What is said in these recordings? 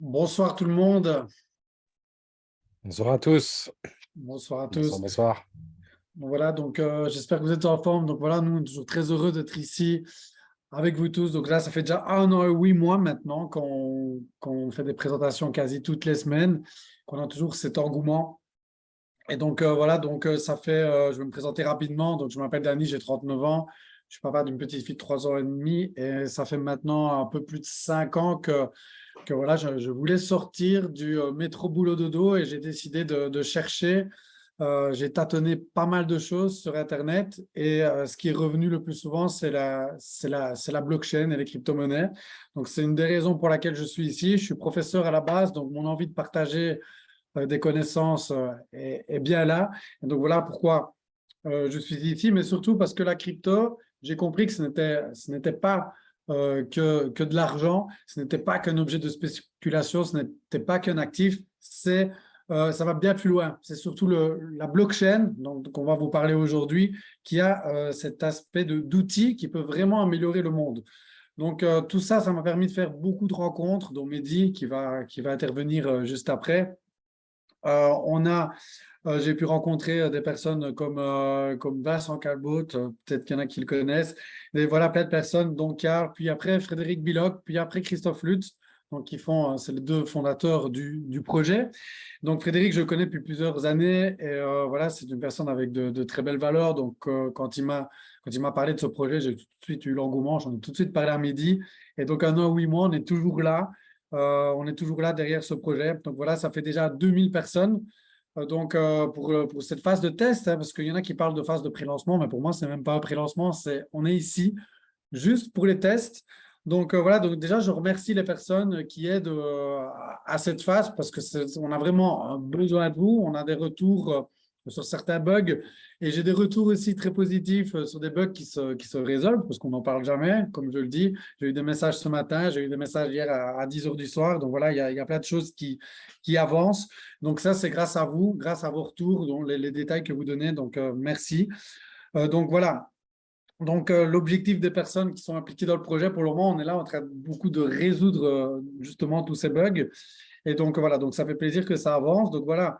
Bonsoir tout le monde. Bonsoir à tous. Bonsoir à Bonsoir, tous. bonsoir. Voilà, j'espère que vous êtes en forme. Donc voilà, nous, on est toujours très heureux d'être ici avec vous tous. Donc là, ça fait déjà 1 an et 8 mois maintenant qu'on fait des présentations quasi toutes les semaines, qu'on a toujours cet engouement. Et ça fait, je vais me présenter rapidement. Donc je m'appelle Dany, j'ai 39 ans. Je suis papa d'une petite fille de 3 ans et demi. Et ça fait maintenant un peu plus de 5 ans que voilà, je voulais sortir du métro boulot dodo et j'ai décidé de chercher. J'ai tâtonné pas mal de choses sur Internet et ce qui est revenu le plus souvent, c'est la blockchain et les crypto-monnaies. Donc, c'est une des raisons pour laquelle je suis ici. Je suis professeur à la base, donc mon envie de partager des connaissances est bien là. Et donc, voilà pourquoi je suis ici, mais surtout parce que la crypto, j'ai compris que ce n'était pas que de l'argent, ce n'était pas qu'un objet de spéculation, ce n'était pas qu'un actif, ça va bien plus loin. C'est surtout la blockchain, donc on va vous parler aujourd'hui, qui a cet aspect d'outils qui peut vraiment améliorer le monde. Donc tout ça, ça m'a permis de faire beaucoup de rencontres, dont Mehdi qui va intervenir juste après. J'ai pu rencontrer des personnes comme Vincent Calbot, peut-être qu'il y en a qui le connaissent. Et voilà, plein de personnes, dont Carl, puis après Frédéric Billoc, puis après Christophe Lutz, donc c'est les deux fondateurs du projet. Donc Frédéric, je le connais depuis plusieurs années et voilà, c'est une personne avec de très belles valeurs. Donc quand il m'a parlé de ce projet, j'ai tout de suite eu l'engouement, j'en ai tout de suite parlé à Mehdi. Et donc 1 an, 8 mois, on est toujours là. On est toujours là derrière ce projet. Donc voilà, ça fait déjà 2000 personnes. Pour cette phase de test, hein, parce qu'il y en a qui parlent de phase de pré-lancement, mais pour moi, ce n'est même pas un pré-lancement, on est ici juste pour les tests. Donc voilà, donc déjà, je remercie les personnes qui aident à cette phase parce que on a vraiment besoin de vous. On a des retours sur certains bugs et j'ai des retours aussi très positifs sur des bugs qui se résolvent parce qu'on n'en parle jamais, comme je le dis. J'ai eu des messages ce matin, j'ai eu des messages hier à 10 heures du soir. Donc voilà, il y a plein de choses qui avancent. Donc ça, c'est grâce à vous, grâce à vos retours, dont les détails que vous donnez. Donc merci. Donc voilà. Donc, l'objectif des personnes qui sont impliquées dans le projet, pour le moment, on est là en train beaucoup de résoudre justement tous ces bugs. Et donc, voilà, donc ça fait plaisir que ça avance. Donc, voilà,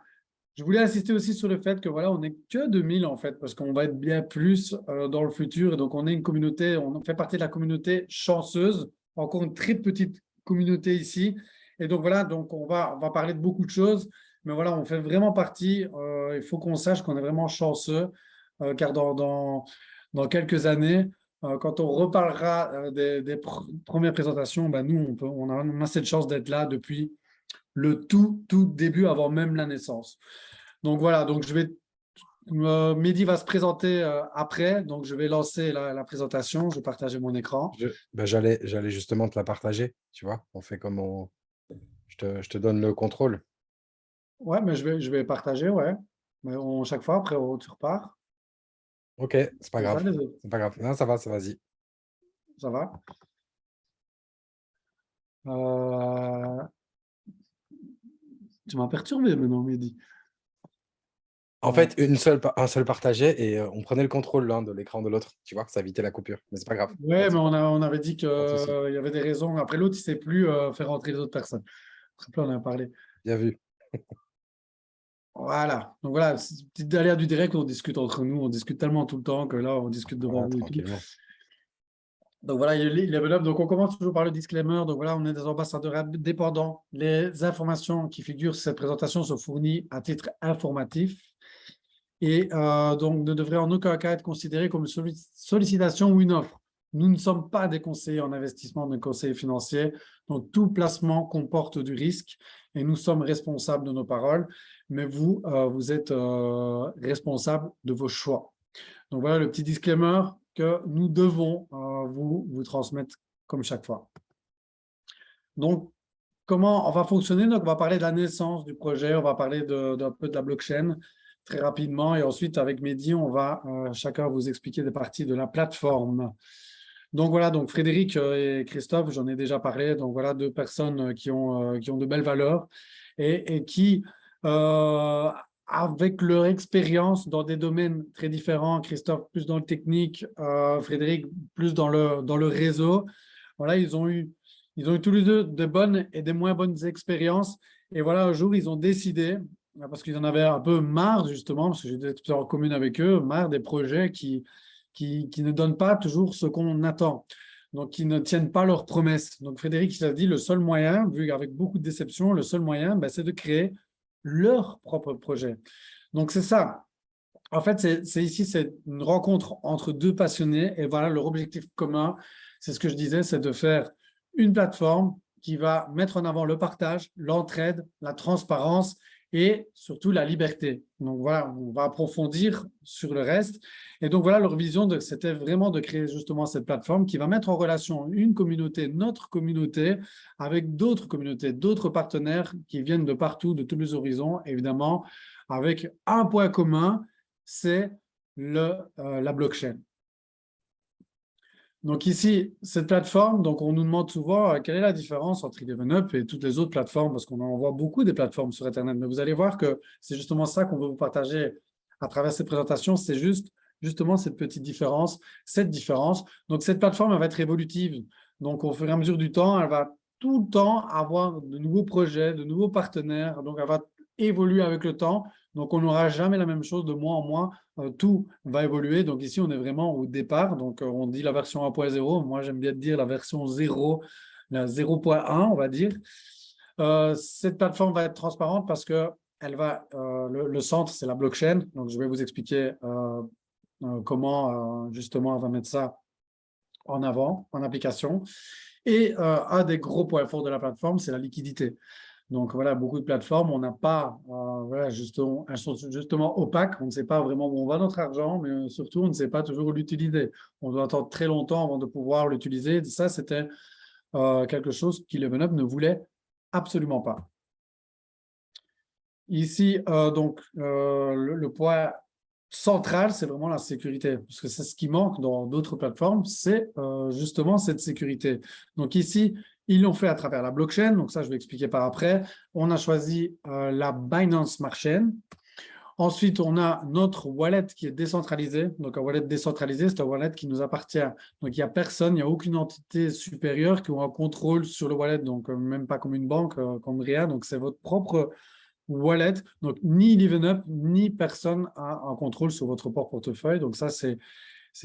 je voulais insister aussi sur le fait que, voilà, on n'est que 2000 en fait, parce qu'on va être bien plus dans le futur. Et donc, on est une communauté, on fait partie de la communauté chanceuse, encore une très petite communauté ici. Et donc, voilà, donc on va parler de beaucoup de choses. Mais voilà, on fait vraiment partie. Il faut qu'on sache qu'on est vraiment chanceux, car dans quelques années, quand on reparlera des premières présentations, ben nous, on a cette chance d'être là depuis le tout début, avant même la naissance. Donc voilà, Mehdi va se présenter après, donc je vais lancer la présentation, je vais partager mon écran. J'allais justement te la partager, tu vois. On fait comme on. Je te donne le contrôle. Ouais, mais je vais partager, ouais. Mais chaque fois, après, tu repars. Ok, c'est pas C'est ça, grave. les autres. C'est pas grave. Non, ça va, ça vas-y. Ça va? Euh, Tu m'as perturbé maintenant, Mehdi. En Ouais. fait, un seul partagé et on prenait le contrôle l'un de l'écran de l'autre, tu vois, ça évitait la coupure. Mais c'est pas grave. Pas Ouais, de, mais on avait dit qu'il pas de souci. y avait des raisons. Après, l'autre, il ne sait plus faire rentrer les autres personnes. Après, on en a parlé. Bien vu. Voilà. Donc voilà, c'est une petite aléa du direct, on discute entre nous. On discute tellement tout le temps que là, on discute devant Voilà, vous et tout. tranquillement. Donc voilà, il level up. Donc on commence toujours par le disclaimer. Donc voilà, on est des ambassadeurs indépendants. Les informations qui figurent sur cette présentation sont fournies à titre informatif et donc ne devraient en aucun cas être considérées comme une sollicitation ou une offre. Nous ne sommes pas des conseillers en investissement, des conseillers financiers. Donc tout placement comporte du risque et nous sommes responsables de nos paroles, mais vous êtes responsable de vos choix. Donc voilà le petit disclaimer que nous devons vous transmettre comme chaque fois. Donc, comment on va fonctionner? Donc, on va parler de la naissance du projet, on va parler d'un peu de la blockchain très rapidement et ensuite, avec Mehdi, on va chacun vous expliquer des parties de la plateforme. Donc voilà, donc Frédéric et Christophe, j'en ai déjà parlé. Donc voilà, deux personnes qui ont de belles valeurs et qui, avec leur expérience dans des domaines très différents, Christophe plus dans le technique, Frédéric plus dans le réseau, voilà, Ils ont eu tous les deux de bonnes et des moins bonnes expériences. Et voilà, un jour, ils ont décidé, parce qu'ils en avaient un peu marre, justement, parce que j'étais en commune avec eux, marre des projets qui ne donnent pas toujours ce qu'on attend. Donc, qui ne tiennent pas leurs promesses. Donc, Frédéric, il a dit, le seul moyen, vu qu'avec beaucoup de déceptions, le seul moyen, ben, c'est de créer leur propre projet. Donc, c'est ça. En fait, c'est une rencontre entre deux passionnés et voilà, leur objectif commun, c'est ce que je disais, c'est de faire une plateforme qui va mettre en avant le partage, l'entraide, la transparence et surtout la liberté. Donc voilà, on va approfondir sur le reste. Et donc voilà, leur vision, c'était vraiment de créer justement cette plateforme qui va mettre en relation une communauté, notre communauté, avec d'autres communautés, d'autres partenaires qui viennent de partout, de tous les horizons, évidemment, avec un point commun, c'est la blockchain. Donc ici, cette plateforme, donc on nous demande souvent quelle est la différence entre ElevenUp et toutes les autres plateformes, parce qu'on en voit beaucoup des plateformes sur Internet, mais vous allez voir que c'est justement ça qu'on veut vous partager à travers cette présentation, c'est justement cette petite différence, cette différence. Donc cette plateforme, elle va être évolutive. Donc au fur et à mesure du temps, elle va tout le temps avoir de nouveaux projets, de nouveaux partenaires, donc elle va évoluer avec le temps. Donc, on n'aura jamais la même chose de mois en mois. Tout va évoluer. Donc, ici, on est vraiment au départ. Donc, on dit la version 1.0. Moi, j'aime bien dire la version 0, la 0.1, on va dire. Cette plateforme va être transparente parce que elle va, le centre, c'est la blockchain. Donc, je vais vous expliquer comment, justement, on va mettre ça en avant, en application. Et un des gros points forts de la plateforme, c'est la liquidité. Donc voilà, beaucoup de plateformes, on n'a pas, voilà, justement, elles sont justement opaques, on ne sait pas vraiment où on va notre argent, mais surtout, on ne sait pas toujours l'utiliser. On doit attendre très longtemps avant de pouvoir l'utiliser. Ça, c'était quelque chose qu'Eleven ne voulait absolument pas. Ici, donc, le point central, c'est vraiment la sécurité, parce que c'est ce qui manque dans d'autres plateformes, c'est justement cette sécurité. Donc ici, ils l'ont fait à travers la blockchain, donc ça, je vais expliquer par après. On a choisi la Binance Smart Chain. Ensuite, on a notre wallet qui est décentralisé. Donc, un wallet décentralisé, c'est un wallet qui nous appartient. Donc, il n'y a personne, il n'y a aucune entité supérieure qui a un contrôle sur le wallet, donc même pas comme une banque, comme rien. Donc, c'est votre propre wallet. Donc, ni ElevenUp, ni personne a un contrôle sur votre portefeuille. Donc, ça, c'est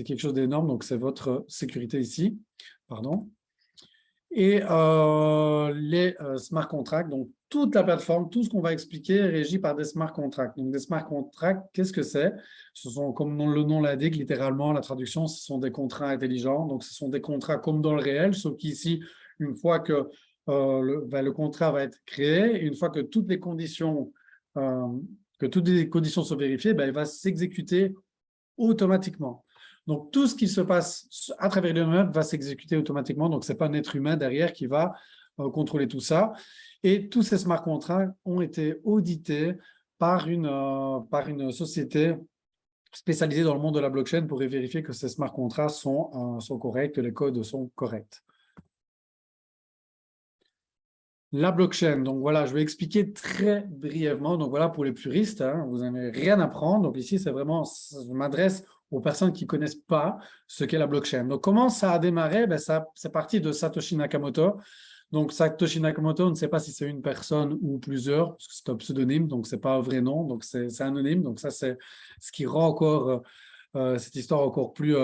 quelque chose d'énorme. Donc, c'est votre sécurité ici. Pardon. Et les smart contracts, donc toute la plateforme, tout ce qu'on va expliquer est régi par des smart contracts. Donc, des smart contracts, qu'est-ce que c'est? Ce sont, comme le nom l'indique, littéralement, la traduction, ce sont des contrats intelligents. Donc, ce sont des contrats comme dans le réel, sauf qu'ici, une fois que le contrat va être créé, une fois que toutes les conditions, sont vérifiées, ben, il va s'exécuter automatiquement. Donc, tout ce qui se passe à travers l'humain va s'exécuter automatiquement. Donc, ce n'est pas un être humain derrière qui va contrôler tout ça. Et tous ces smart contracts ont été audités par une société spécialisée dans le monde de la blockchain pour vérifier que ces smart contracts sont corrects, que les codes sont corrects. La blockchain, donc voilà, je vais expliquer très brièvement. Donc voilà, pour les puristes, hein, vous n'avez rien à prendre. Donc ici, c'est vraiment, je m'adresse aux personnes qui ne connaissent pas ce qu'est la blockchain. Donc comment ça a démarré? Ben, c'est parti de Satoshi Nakamoto. Donc Satoshi Nakamoto, on ne sait pas si c'est une personne ou plusieurs, parce que c'est un pseudonyme, donc ce n'est pas un vrai nom, donc c'est anonyme. Donc ça, c'est ce qui rend encore cette histoire encore plus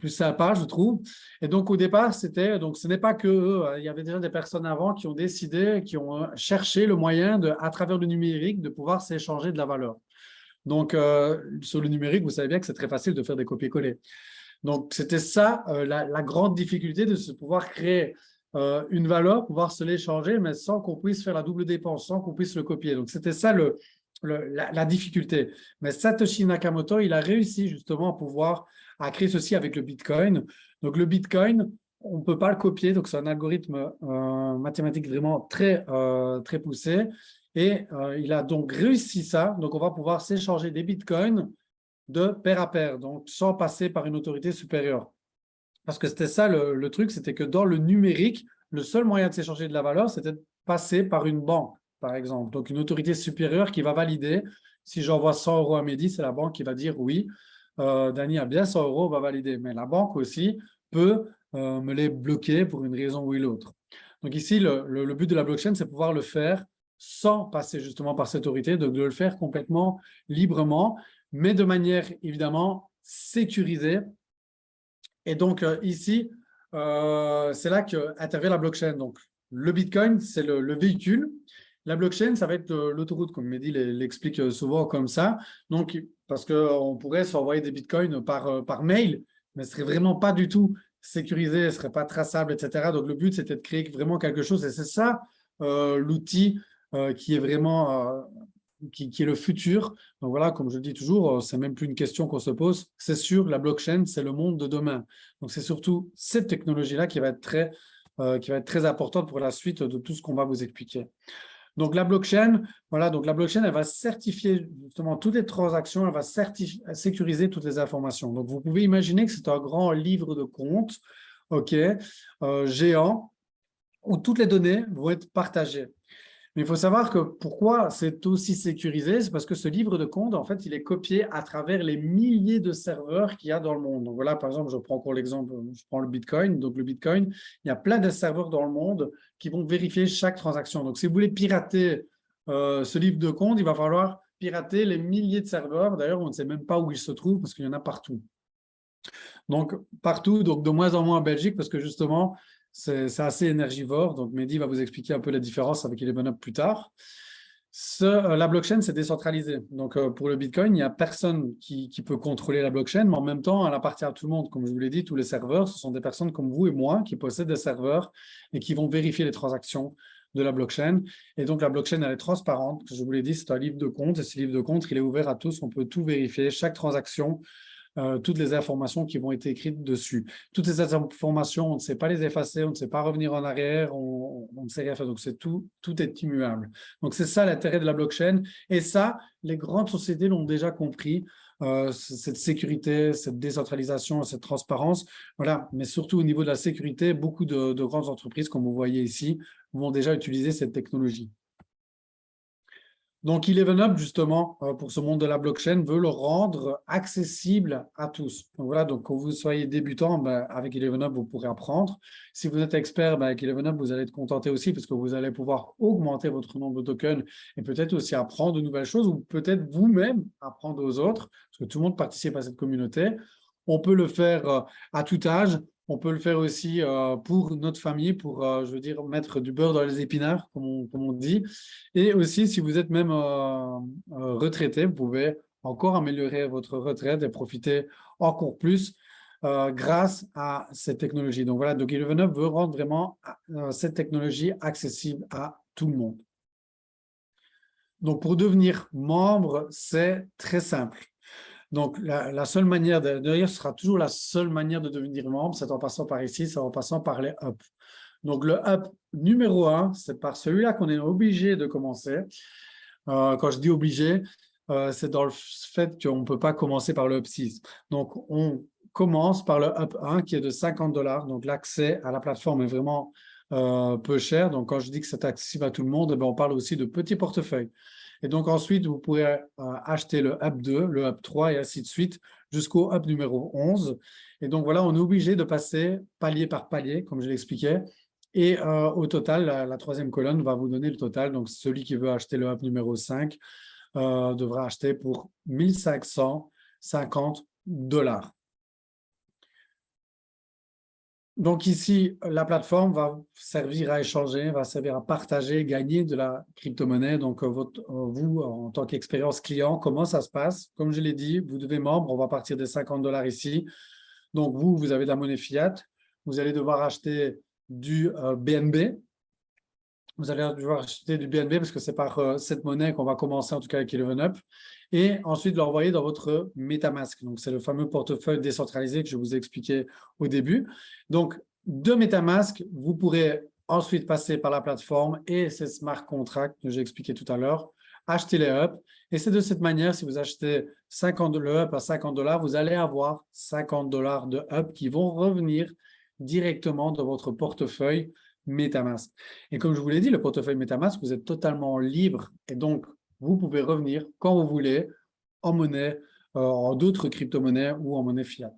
sympa, je trouve. Et donc, au départ, donc ce n'est pas que eux, il y avait déjà des personnes avant qui ont décidé, qui ont cherché le moyen, à travers le numérique, de pouvoir s'échanger de la valeur. Donc, sur le numérique, vous savez bien que c'est très facile de faire des copier-coller. Donc, c'était ça, la grande difficulté de pouvoir créer une valeur, pouvoir se l'échanger, mais sans qu'on puisse faire la double dépense, sans qu'on puisse le copier. Donc, c'était ça la difficulté. Mais Satoshi Nakamoto, il a réussi justement à créer ceci avec le Bitcoin. Donc, le Bitcoin, on ne peut pas le copier. Donc, c'est un algorithme mathématique vraiment très, très poussé. Et il a donc réussi ça. Donc, on va pouvoir s'échanger des Bitcoins de pair à pair, donc sans passer par une autorité supérieure. Parce que c'était ça le truc, c'était que dans le numérique, le seul moyen de s'échanger de la valeur, c'était de passer par une banque, par exemple. Donc, une autorité supérieure qui va valider. Si j'envoie 100 € à Mehdi, c'est la banque qui va dire oui, Dany a bien 100 €, va valider. Mais la banque aussi peut me l'ait bloqué pour une raison ou une autre. Donc ici, le but de la blockchain, c'est pouvoir le faire sans passer justement par cette autorité, de le faire complètement librement, mais de manière évidemment sécurisée. Et donc ici, c'est là qu'intervient la blockchain. Donc le Bitcoin, c'est le véhicule. La blockchain, ça va être l'autoroute, comme Mehdi l'explique souvent comme ça. Donc, parce qu'on pourrait s'envoyer des Bitcoins par mail, mais ce serait vraiment pas du tout sécurisé, ce ne serait pas traçable, etc. Donc, le but, c'était de créer vraiment quelque chose. Et c'est ça, l'outil qui est vraiment qui est le futur. Donc voilà, comme je le dis toujours, c'est même plus une question qu'on se pose. C'est sûr, la blockchain, c'est le monde de demain. Donc c'est surtout cette technologie-là qui va être très importante pour la suite de tout ce qu'on va vous expliquer. Donc la blockchain, voilà, donc la blockchain, elle va certifier justement toutes les transactions, elle va sécuriser toutes les informations. Donc vous pouvez imaginer que c'est un grand livre de compte, ok, géant, où toutes les données vont être partagées. Mais il faut savoir que pourquoi c'est aussi sécurisé, c'est parce que ce livre de compte, en fait, il est copié à travers les milliers de serveurs qu'il y a dans le monde. Donc voilà, par exemple, je prends encore l'exemple, je prends le Bitcoin. Donc le Bitcoin, il y a plein de serveurs dans le monde qui vont vérifier chaque transaction. Donc si vous voulez pirater ce livre de compte, il va falloir pirater les milliers de serveurs. D'ailleurs, on ne sait même pas où ils se trouvent parce qu'il y en a partout. Donc partout, donc de moins en moins en Belgique parce que justement, c'est assez énergivore. Donc, Mehdi va vous expliquer un peu la différence avec Eleven plus tard. La blockchain, c'est décentralisé. Donc, pour le Bitcoin, il n'y a personne qui peut contrôler la blockchain, mais en même temps, elle appartient à tout le monde. Comme je vous l'ai dit, tous les serveurs, ce sont des personnes comme vous et moi qui possèdent des serveurs et qui vont vérifier les transactions de la blockchain. Et donc, la blockchain, elle est transparente. Je vous l'ai dit, c'est un livre de compte. Et ce livre de compte, il est ouvert à tous. On peut tout vérifier, chaque transaction. Toutes les informations qui vont être écrites dessus. Toutes ces informations, on ne sait pas les effacer, on ne sait pas revenir en arrière, on ne sait rien faire. Donc, tout est immuable. Donc, c'est ça l'intérêt de la blockchain. Et ça, les grandes sociétés l'ont déjà compris. Cette sécurité, cette décentralisation, cette transparence. Voilà. Mais surtout au niveau de la sécurité, beaucoup de grandes entreprises, comme vous voyez ici, vont déjà utiliser cette technologie. Donc, ElevenUp, justement, pour ce monde de la blockchain, veut le rendre accessible à tous. Donc, voilà, donc quand vous soyez débutant, avec ElevenUp, vous pourrez apprendre. Si vous êtes expert, avec ElevenUp, vous allez être contenté aussi parce que vous allez pouvoir augmenter votre nombre de tokens et peut-être aussi apprendre de nouvelles choses ou peut-être vous-même apprendre aux autres parce que tout le monde participe à cette communauté. On peut le faire à tout âge. On peut le faire aussi pour notre famille, pour, je veux dire, mettre du beurre dans les épinards, comme on dit. Et aussi, si vous êtes même retraité, vous pouvez encore améliorer votre retraite et profiter encore plus grâce à cette technologie. Donc voilà, donc Eleven veut rendre vraiment cette technologie accessible à tout le monde. Donc pour devenir membre, c'est très simple. Donc, la seule manière, d'ailleurs, ce sera toujours la seule manière de devenir membre, c'est en passant par ici, c'est en passant par les up. Donc, le up numéro 1, c'est par celui-là qu'on est obligé de commencer. Quand je dis obligé, c'est dans le fait qu'on ne peut pas commencer par le up 6. Donc, on commence par le up 1 qui est de $50. Donc, l'accès à la plateforme est vraiment peu cher. Donc, quand je dis que c'est accessible à tout le monde, on parle aussi de petits portefeuilles. Et donc ensuite, vous pourrez acheter le Up 2, le Up 3 et ainsi de suite jusqu'au Up numéro 11. Et donc voilà, on est obligé de passer palier par palier, comme je l'expliquais. Et au total, la troisième colonne va vous donner le total. Donc celui qui veut acheter le Up numéro 5 devra acheter pour $1,550. Donc ici, la plateforme va servir à échanger, va servir à partager, gagner de la crypto-monnaie. Donc vous, en tant qu'expérience client, comment ça se passe? Comme je l'ai dit, vous devez membre, on va partir des $50 ici. Donc vous avez de la monnaie fiat, vous allez devoir acheter du BNB. Vous allez devoir acheter du BNB parce que c'est par cette monnaie qu'on va commencer, en tout cas avec ElevenUp, et ensuite l'envoyer dans votre MetaMask. Donc, c'est le fameux portefeuille décentralisé que je vous ai expliqué au début. Donc, de MetaMask, vous pourrez ensuite passer par la plateforme et ces smart contracts que j'ai expliqué tout à l'heure, acheter les up. Et c'est de cette manière, si vous achetez 50 le up à $50, vous allez avoir $50 de up qui vont revenir directement dans votre portefeuille MetaMask. Et comme je vous l'ai dit, le portefeuille MetaMask, vous êtes totalement libre et donc vous pouvez revenir quand vous voulez en monnaie, en d'autres crypto-monnaies ou en monnaie fiat.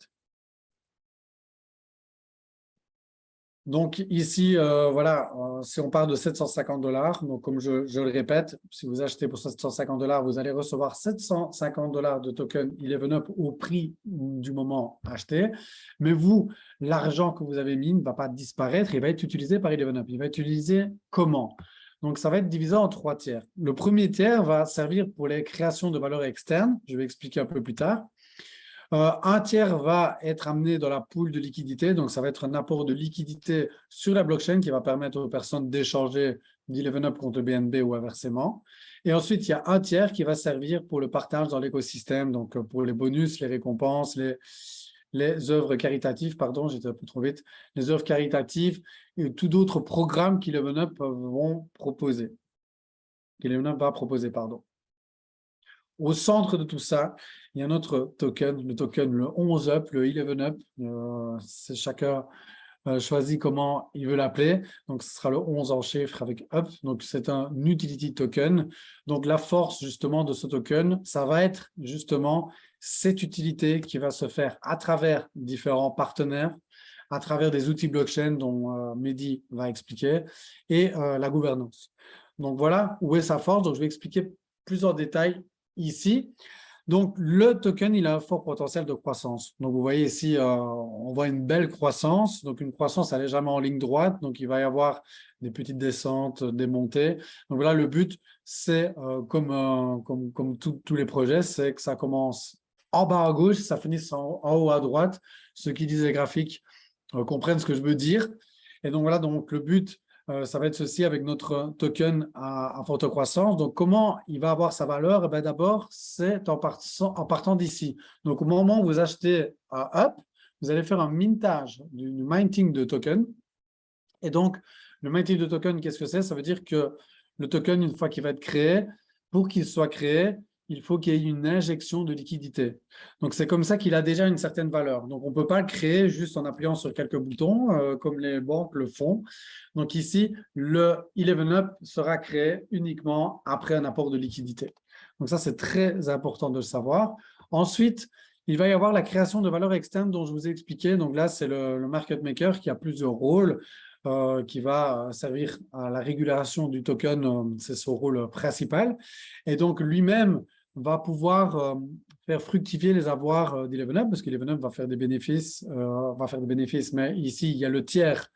Donc ici, voilà, si on part de 750 $, donc comme je le répète, si vous achetez pour 750 $, vous allez recevoir 750 $ de token 11up au prix du moment acheté. Mais vous, l'argent que vous avez mis ne va pas disparaître, il va être utilisé par 11up. Il va être utilisé comment? Donc ça va être divisé en 3 tiers. Le premier tiers va servir pour les créations de valeur externe, je vais expliquer un peu plus tard. Un tiers va être amené dans la pool de liquidité, donc ça va être un apport de liquidité sur la blockchain qui va permettre aux personnes d'échanger d'11up contre BNB ou inversement. Et ensuite, il y a un tiers qui va servir pour le partage dans l'écosystème, donc pour les bonus, les récompenses, les œuvres caritatives, pardon, j'étais un peu trop vite, les œuvres caritatives et tout d'autres programmes qu'Eleven vont proposer. Qu'Eleven va proposer, pardon. Au centre de tout ça, il y a notre token, le token le 11up, le 11up. C'est chacun choisit comment il veut l'appeler. Donc, ce sera le 11 en chiffres avec up. Donc, c'est un utility token. Donc, la force justement de ce token, ça va être justement cette utilité qui va se faire à travers différents partenaires, à travers des outils blockchain dont Mehdi va expliquer, et la gouvernance. Donc, voilà où est sa force. Donc, je vais expliquer plus en détail ici. Donc, le token, il a un fort potentiel de croissance. Donc, vous voyez ici, on voit une belle croissance. Donc, une croissance, elle est jamais en ligne droite. Donc, il va y avoir des petites descentes, des montées. Donc, voilà, le but, c'est, comme tous les projets, c'est que ça commence en bas à gauche, ça finisse en haut à droite. Ceux qui lisent les graphiques comprennent ce que je veux dire. Et donc, voilà, donc le but, ça va être ceci avec notre token à forte croissance. Donc, comment il va avoir sa valeur? Eh bien, d'abord, c'est en partant d'ici. Donc, au moment où vous achetez Up, vous allez faire un mintage, du minting de token. Et donc, le minting de token, qu'est-ce que c'est? Ça veut dire que le token, une fois qu'il va être créé, pour qu'il soit créé, il faut qu'il y ait une injection de liquidité. Donc, c'est comme ça qu'il a déjà une certaine valeur. Donc, on ne peut pas le créer juste en appuyant sur quelques boutons, comme les banques le font. Donc, ici, le 11up sera créé uniquement après un apport de liquidité. Donc, ça, c'est très important de le savoir. Ensuite, il va y avoir la création de valeur externe dont je vous ai expliqué. Donc là, c'est le market maker qui a plusieurs rôles. Qui va servir à la régulation du token, c'est son rôle principal. Et donc, lui-même va pouvoir faire fructifier les avoirs d'Eleven parce qu'Eleven va faire des bénéfices, mais ici, il y a le tiers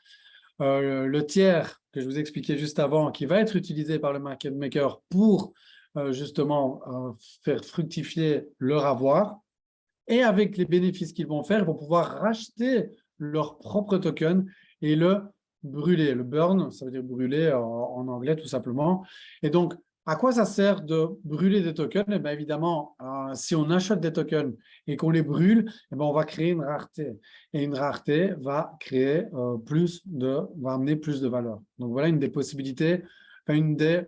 que je vous expliquais juste avant, qui va être utilisé par le market maker pour justement faire fructifier leur avoir. Et avec les bénéfices qu'ils vont faire, ils vont pouvoir racheter leur propre token et le brûler. Le burn, ça veut dire brûler en anglais tout simplement. Et donc, à quoi ça sert de brûler des tokens? Eh bien, évidemment, si on achète des tokens et qu'on les brûle, eh bien, on va créer une rareté. Et une rareté va créer va amener plus de valeur. Donc, voilà une des possibilités, des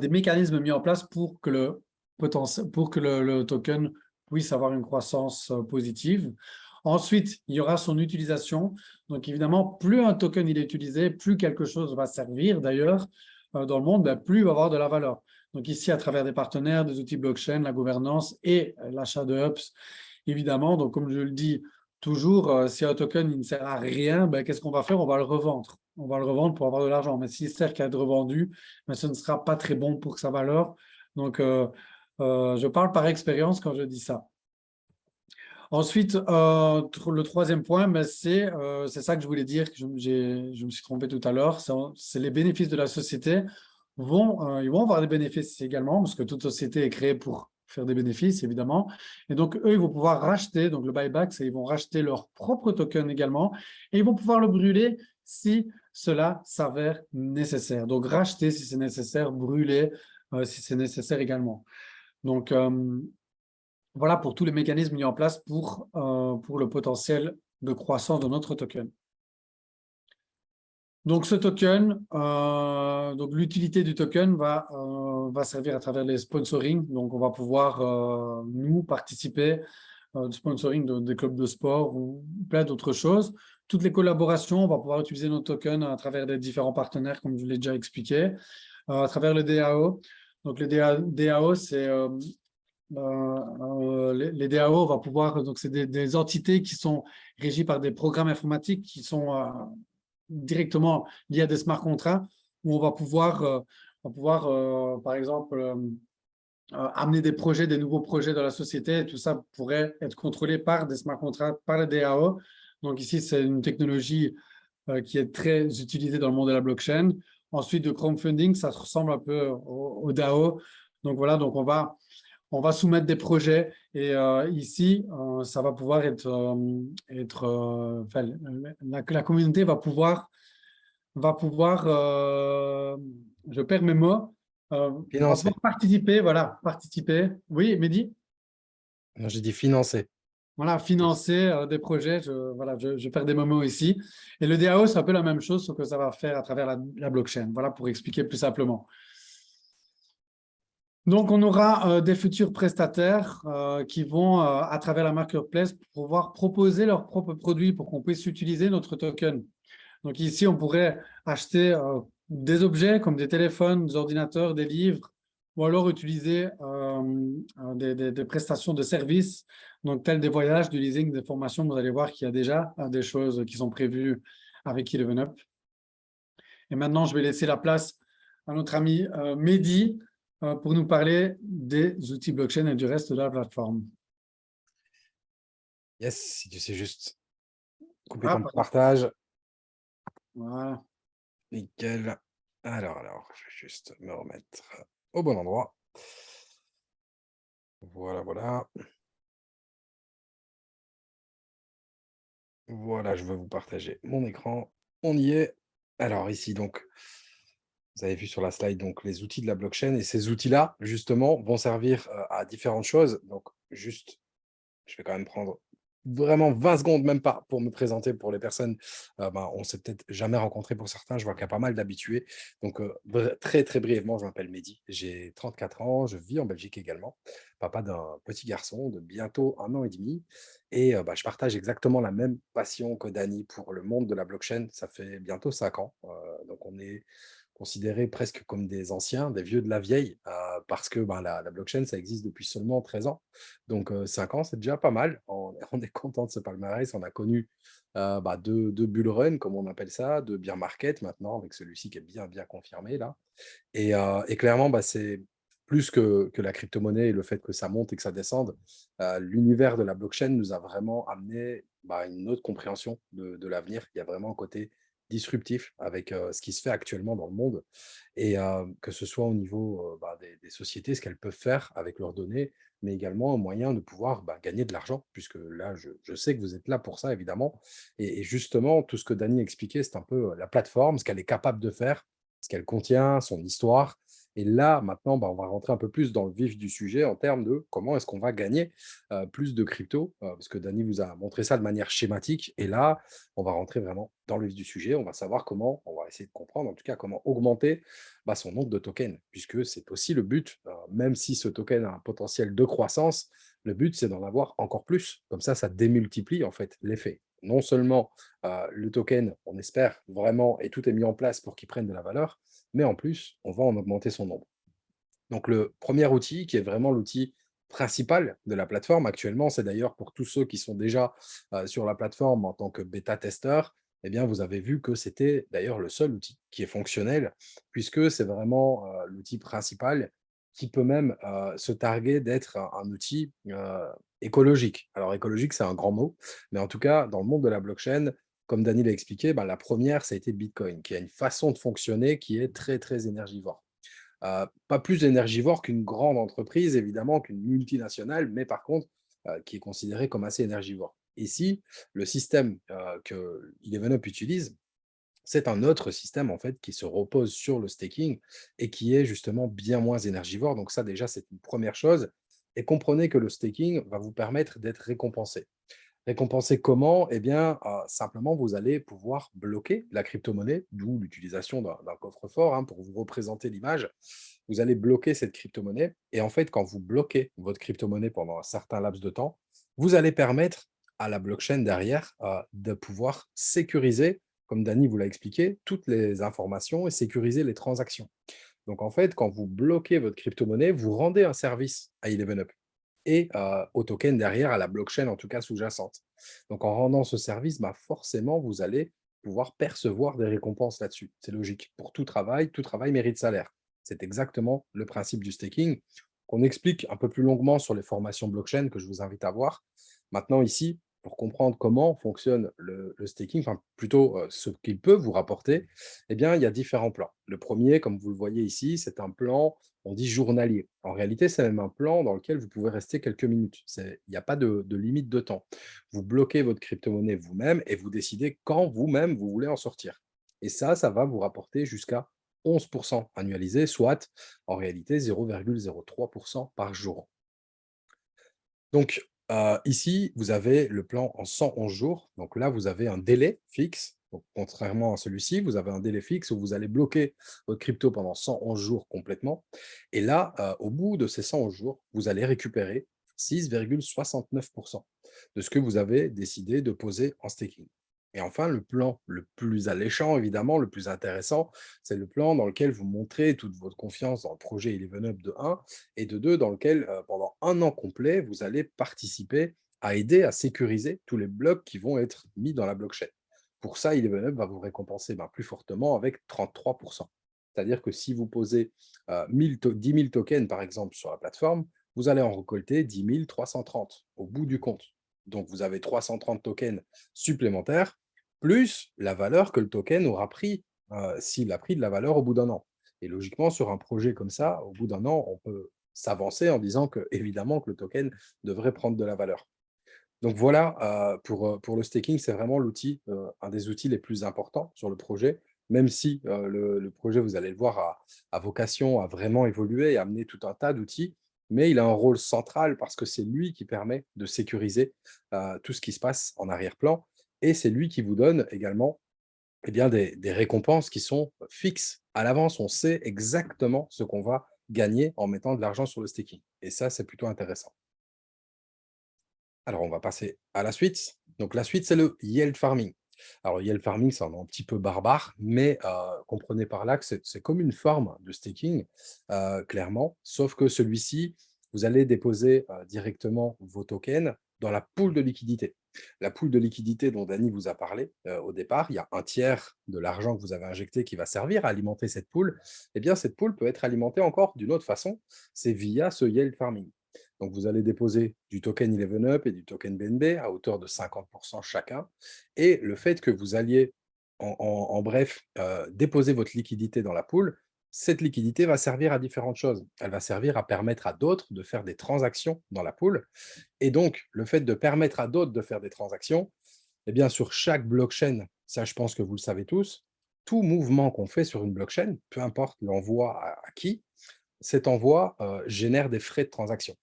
mécanismes mis en place pour que le token puisse avoir une croissance positive. Ensuite, il y aura son utilisation. Donc, évidemment, plus un token il est utilisé, plus quelque chose va servir d'ailleurs dans le monde, ben, plus il va avoir de la valeur. Donc, ici, à travers des partenaires, des outils blockchain, la gouvernance et l'achat de hubs, évidemment. Donc, comme je le dis toujours, si un token il ne sert à rien, ben, qu'est-ce qu'on va faire? On va le revendre. On va le revendre pour avoir de l'argent. Mais s'il sert qu'à être revendu, ben, ce ne sera pas très bon pour sa valeur. Donc, je parle par expérience quand je dis ça. Ensuite, le troisième point, ben, c'est ça que je voulais dire, que je me suis trompé tout à l'heure, c'est les bénéfices de la société. Ils vont avoir des bénéfices également, parce que toute société est créée pour faire des bénéfices, évidemment. Et donc, eux, ils vont pouvoir racheter, donc le buyback, c'est ils vont racheter leur propre token également, et ils vont pouvoir le brûler si cela s'avère nécessaire. Donc, racheter si c'est nécessaire, brûler si c'est nécessaire également. Donc, voilà pour tous les mécanismes mis en place pour le potentiel de croissance de notre token. Donc, ce token, donc l'utilité du token va servir à travers les sponsoring. Donc, on va pouvoir, nous, participer du sponsoring des clubs de sport ou plein d'autres choses. Toutes les collaborations, on va pouvoir utiliser nos tokens à travers des différents partenaires, comme je l'ai déjà expliqué, à travers le DAO. Donc, le DAO, c'est les DAO, on va pouvoir, donc c'est des entités qui sont régies par des programmes informatiques qui sont directement liés à des smart contracts, où par exemple, amener des projets, des nouveaux projets dans la société. Et tout ça pourrait être contrôlé par des smart contracts, par les DAO. Donc ici, c'est une technologie qui est très utilisée dans le monde de la blockchain. Ensuite, de crowdfunding, ça ressemble un peu au DAO. Donc voilà, donc on va soumettre des projets et ici, ça va pouvoir enfin, la communauté va pouvoir, je perds mes mots, va Financer. pouvoir participer, voilà, participer. Oui, Mehdi, Non, j'ai dit financer. voilà, financer des projets, je perds des mots ici. Et le DAO, c'est un peu la même chose, sauf que ça va faire à travers la blockchain. Voilà, pour expliquer plus simplement. Donc, on aura des futurs prestataires qui vont, à travers la marketplace, pouvoir proposer leurs propres produits pour qu'on puisse utiliser notre token. Donc ici, on pourrait acheter des objets comme des téléphones, des ordinateurs, des livres, ou alors utiliser des prestations de services, donc tels des voyages, du leasing, des formations. Vous allez voir qu'il y a déjà des choses qui sont prévues avec Eleven Up. Et maintenant, je vais laisser la place à notre ami Mehdi pour nous parler des outils blockchain et du reste de la plateforme. Yes, si tu sais juste couper Ah, ton pardon. partage. Voilà. Nickel. Alors, je vais juste me remettre au bon endroit. Voilà, voilà. Voilà, je veux vous partager mon écran. On y est. Alors ici, donc, vous avez vu sur la slide donc les outils de la blockchain et ces outils-là, justement, vont servir à différentes choses. Donc, juste, je vais quand même prendre vraiment 20 secondes, même pas, pour me présenter pour les personnes. On s'est peut-être jamais rencontrés pour certains. Je vois qu'il y a pas mal d'habitués. Donc, très, très brièvement, je m'appelle Mehdi. J'ai 34 ans. Je vis en Belgique également. Papa d'un petit garçon de bientôt 1 an et demi. Et je partage exactement la même passion que Dany pour le monde de la blockchain. Ça fait bientôt 5 ans. Donc, on est considérés presque comme des anciens, des vieux de la vieille, parce que la blockchain, ça existe depuis seulement 13 ans. Donc, 5 ans, c'est déjà pas mal. On est content de ce palmarès. On a connu deux bull run, comme on appelle ça, de bear market maintenant, avec celui-ci qui est bien, bien confirmé là. Et clairement, c'est plus que la crypto-monnaie et le fait que ça monte et que ça descende. L'univers de la blockchain nous a vraiment amené une autre compréhension de l'avenir. Il y a vraiment un côté disruptif avec ce qui se fait actuellement dans le monde et que ce soit au niveau des sociétés, ce qu'elles peuvent faire avec leurs données, mais également un moyen de pouvoir gagner de l'argent, puisque là, je sais que vous êtes là pour ça, évidemment. Et justement, tout ce que Dany expliquait, c'est un peu la plateforme, ce qu'elle est capable de faire, ce qu'elle contient, son histoire. Et là, maintenant, on va rentrer un peu plus dans le vif du sujet en termes de comment est-ce qu'on va gagner plus de crypto, parce que Dany vous a montré ça de manière schématique. Et là, on va rentrer vraiment dans le vif du sujet. On va savoir comment, on va essayer de comprendre en tout cas comment augmenter son nombre de tokens, puisque c'est aussi le but, même si ce token a un potentiel de croissance, le but c'est d'en avoir encore plus. Comme ça démultiplie en fait l'effet. Non seulement le token, on espère vraiment, et tout est mis en place pour qu'il prenne de la valeur, mais en plus, on va en augmenter son nombre. Donc le premier outil, qui est vraiment l'outil principal de la plateforme actuellement, c'est d'ailleurs pour tous ceux qui sont déjà sur la plateforme en tant que bêta-testeur, eh bien, vous avez vu que c'était d'ailleurs le seul outil qui est fonctionnel, puisque c'est vraiment l'outil principal qui peut même se targuer d'être un outil écologique. Alors écologique, c'est un grand mot, mais en tout cas, dans le monde de la blockchain, comme Dany l'a expliqué, la première, ça a été Bitcoin, qui a une façon de fonctionner qui est très, très énergivore. Pas plus énergivore qu'une grande entreprise, évidemment, qu'une multinationale, mais par contre, qui est considérée comme assez énergivore. Ici, le système que ElevenUp utilise, c'est un autre système en fait qui se repose sur le staking et qui est justement bien moins énergivore. Donc ça, déjà, c'est une première chose. Et comprenez que le staking va vous permettre d'être récompensé. Récompenser comment? Eh bien, simplement, vous allez pouvoir bloquer la crypto-monnaie, d'où l'utilisation d'un coffre-fort pour vous représenter l'image. Vous allez bloquer cette crypto-monnaie et en fait, quand vous bloquez votre crypto-monnaie pendant un certain laps de temps, vous allez permettre à la blockchain derrière de pouvoir sécuriser, comme Dany vous l'a expliqué, toutes les informations et sécuriser les transactions. Donc en fait, quand vous bloquez votre crypto-monnaie, vous rendez un service à ElevenUp. et au token derrière, à la blockchain en tout cas sous-jacente. Donc en rendant ce service, bah, forcément, vous allez pouvoir percevoir des récompenses là-dessus. C'est logique. Pour tout travail mérite salaire. C'est exactement le principe du staking qu'on explique un peu plus longuement sur les formations blockchain que je vous invite à voir. Maintenant ici, pour comprendre comment fonctionne le staking, enfin plutôt ce qu'il peut vous rapporter, eh bien, il y a différents plans. Le premier, comme vous le voyez ici, c'est un plan, on dit journalier. En réalité, c'est même un plan dans lequel vous pouvez rester quelques minutes. Il n'y a pas de limite de temps. Vous bloquez votre crypto-monnaie vous-même et vous décidez quand vous-même vous voulez en sortir. Et ça va vous rapporter jusqu'à 11% annualisé, soit en réalité 0,03% par jour. Donc, ici, vous avez le plan en 111 jours. Donc là, vous avez un délai fixe. Donc, contrairement à celui-ci, vous avez un délai fixe où vous allez bloquer votre crypto pendant 111 jours complètement. Et là, au bout de ces 111 jours, vous allez récupérer 6,69% de ce que vous avez décidé de poser en staking. Et enfin, le plan le plus alléchant, évidemment, le plus intéressant, c'est le plan dans lequel vous montrez toute votre confiance dans le projet Eleven Up de 1 et de 2 dans lequel, pendant un an complet, vous allez participer à aider à sécuriser tous les blocs qui vont être mis dans la blockchain. Pour ça, Eleven Up va vous récompenser plus fortement avec 33%. C'est-à-dire que si vous posez 10 000 tokens, par exemple, sur la plateforme, vous allez en récolter 10 330 au bout du compte. Donc, vous avez 330 tokens supplémentaires, plus la valeur que le token aura pris, s'il a pris de la valeur au bout d'un an. Et logiquement, sur un projet comme ça, au bout d'un an, on peut s'avancer en disant que, évidemment, que le token devrait prendre de la valeur. Donc voilà, pour le staking, c'est vraiment l'outil, un des outils les plus importants sur le projet, même si le projet, vous allez le voir, a vocation à vraiment évoluer et amener tout un tas d'outils, mais il a un rôle central parce que c'est lui qui permet de sécuriser tout ce qui se passe en arrière-plan et c'est lui qui vous donne également eh bien, des récompenses qui sont fixes. À l'avance, on sait exactement ce qu'on va gagner en mettant de l'argent sur le staking. Et ça, c'est plutôt intéressant. Alors, on va passer à la suite. Donc, la suite, c'est le yield farming. Alors, yield farming, c'est un nom un petit peu barbare, mais comprenez par là que c'est comme une forme de staking, clairement, sauf que celui-ci, vous allez déposer directement vos tokens dans la pool de liquidité. La pool de liquidité dont Dany vous a parlé au départ, il y a un tiers de l'argent que vous avez injecté qui va servir à alimenter cette pool. Eh bien, cette pool peut être alimentée encore d'une autre façon, c'est via ce yield farming. Donc, vous allez déposer du token Eleven Up et du token BNB à hauteur de 50% chacun. Et le fait que vous alliez, en bref, déposer votre liquidité dans la pool, cette liquidité va servir à différentes choses. Elle va servir à permettre à d'autres de faire des transactions dans la pool. Et donc, le fait de permettre à d'autres de faire des transactions, eh bien, sur chaque blockchain, ça je pense que vous le savez tous, tout mouvement qu'on fait sur une blockchain, peu importe l'envoi à qui, cet envoi génère des frais de transaction.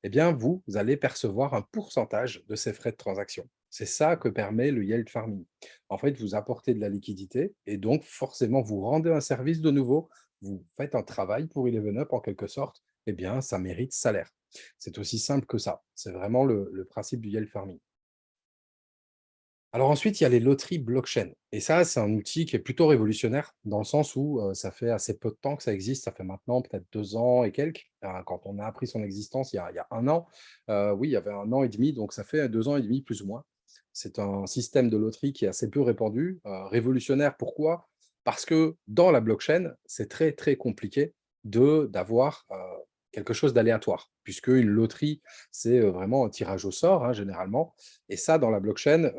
Eh bien, vous allez percevoir un pourcentage de ces frais de transaction. C'est ça que permet le yield farming. En fait, vous apportez de la liquidité et donc forcément, vous rendez un service de nouveau, vous faites un travail pour Eleven Up en quelque sorte, eh bien, ça mérite salaire. C'est aussi simple que ça. C'est vraiment le principe du yield farming. Alors ensuite, il y a les loteries blockchain. Et ça, c'est un outil qui est plutôt révolutionnaire dans le sens où ça fait assez peu de temps que ça existe. Ça fait maintenant peut-être 2 ans et quelques. Quand on a appris son existence il y a un an, oui, il y avait un an et demi, donc ça fait 2 ans et demi plus ou moins. C'est un système de loterie qui est assez peu répandu. Révolutionnaire, pourquoi? Parce que dans la blockchain, c'est très, très compliqué d'avoir quelque chose d'aléatoire, puisque une loterie, c'est vraiment un tirage au sort, hein, généralement. Et ça, dans la blockchain,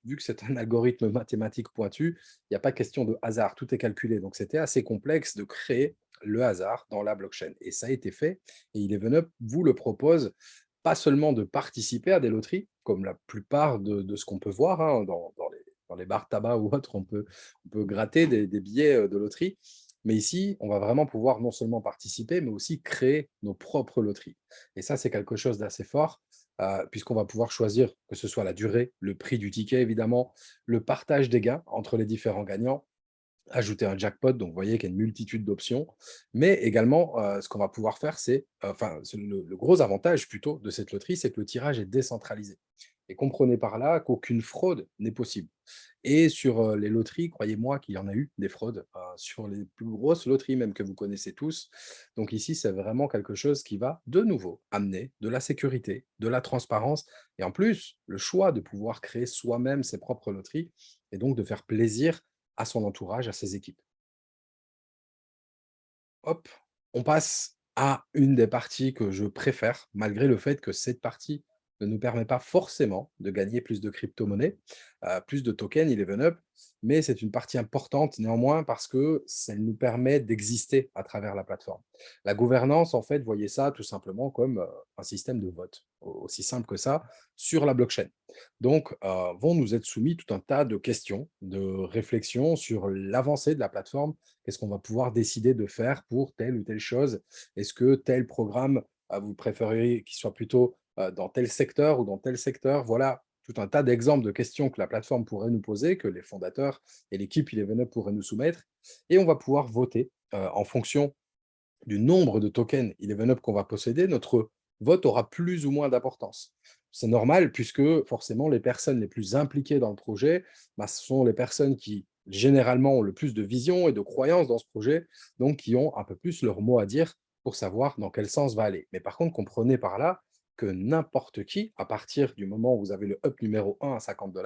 vu que c'est un algorithme mathématique pointu, il n'y a pas question de hasard, tout est calculé. Donc, c'était assez complexe de créer le hasard dans la blockchain. Et ça a été fait. Et Eleven vous le propose, pas seulement de participer à des loteries, comme la plupart de ce qu'on peut voir hein, dans les bars tabac ou autres, on peut gratter des billets de loterie. Mais ici, on va vraiment pouvoir non seulement participer, mais aussi créer nos propres loteries. Et ça, c'est quelque chose d'assez fort puisqu'on va pouvoir choisir que ce soit la durée, le prix du ticket évidemment, le partage des gains entre les différents gagnants, ajouter un jackpot, donc vous voyez qu'il y a une multitude d'options, mais également ce qu'on va pouvoir faire, c'est le gros avantage plutôt de cette loterie, c'est que le tirage est décentralisé. Et comprenez par là qu'aucune fraude n'est possible. Et sur les loteries, croyez-moi qu'il y en a eu des fraudes sur les plus grosses loteries, même que vous connaissez tous. Donc ici, c'est vraiment quelque chose qui va de nouveau amener de la sécurité, de la transparence et en plus, le choix de pouvoir créer soi-même ses propres loteries et donc de faire plaisir à son entourage, à ses équipes. Hop, on passe à une des parties que je préfère, malgré le fait que cette partie ne nous permet pas forcément de gagner plus de crypto-monnaies, plus de tokens, Eleven Up, mais c'est une partie importante néanmoins parce que ça nous permet d'exister à travers la plateforme. La gouvernance, en fait, voyez ça tout simplement comme un système de vote, aussi simple que ça, sur la blockchain. Donc, vont nous être soumis tout un tas de questions, de réflexions sur l'avancée de la plateforme. Qu'est-ce qu'on va pouvoir décider de faire pour telle ou telle chose? Est-ce que tel programme, vous préférez qu'il soit plutôt dans tel secteur ou dans tel secteur? Voilà, tout un tas d'exemples de questions que la plateforme pourrait nous poser, que les fondateurs et l'équipe Eleven Up pourraient nous soumettre. Et on va pouvoir voter en fonction du nombre de tokens Eleven Up qu'on va posséder, notre vote aura plus ou moins d'importance. C'est normal puisque forcément les personnes les plus impliquées dans le projet, bah, ce sont les personnes qui généralement ont le plus de vision et de croyance dans ce projet, donc qui ont un peu plus leur mot à dire pour savoir dans quel sens va aller. Mais par contre, comprenez par là que n'importe qui, à partir du moment où vous avez le up numéro 1 à 50 $,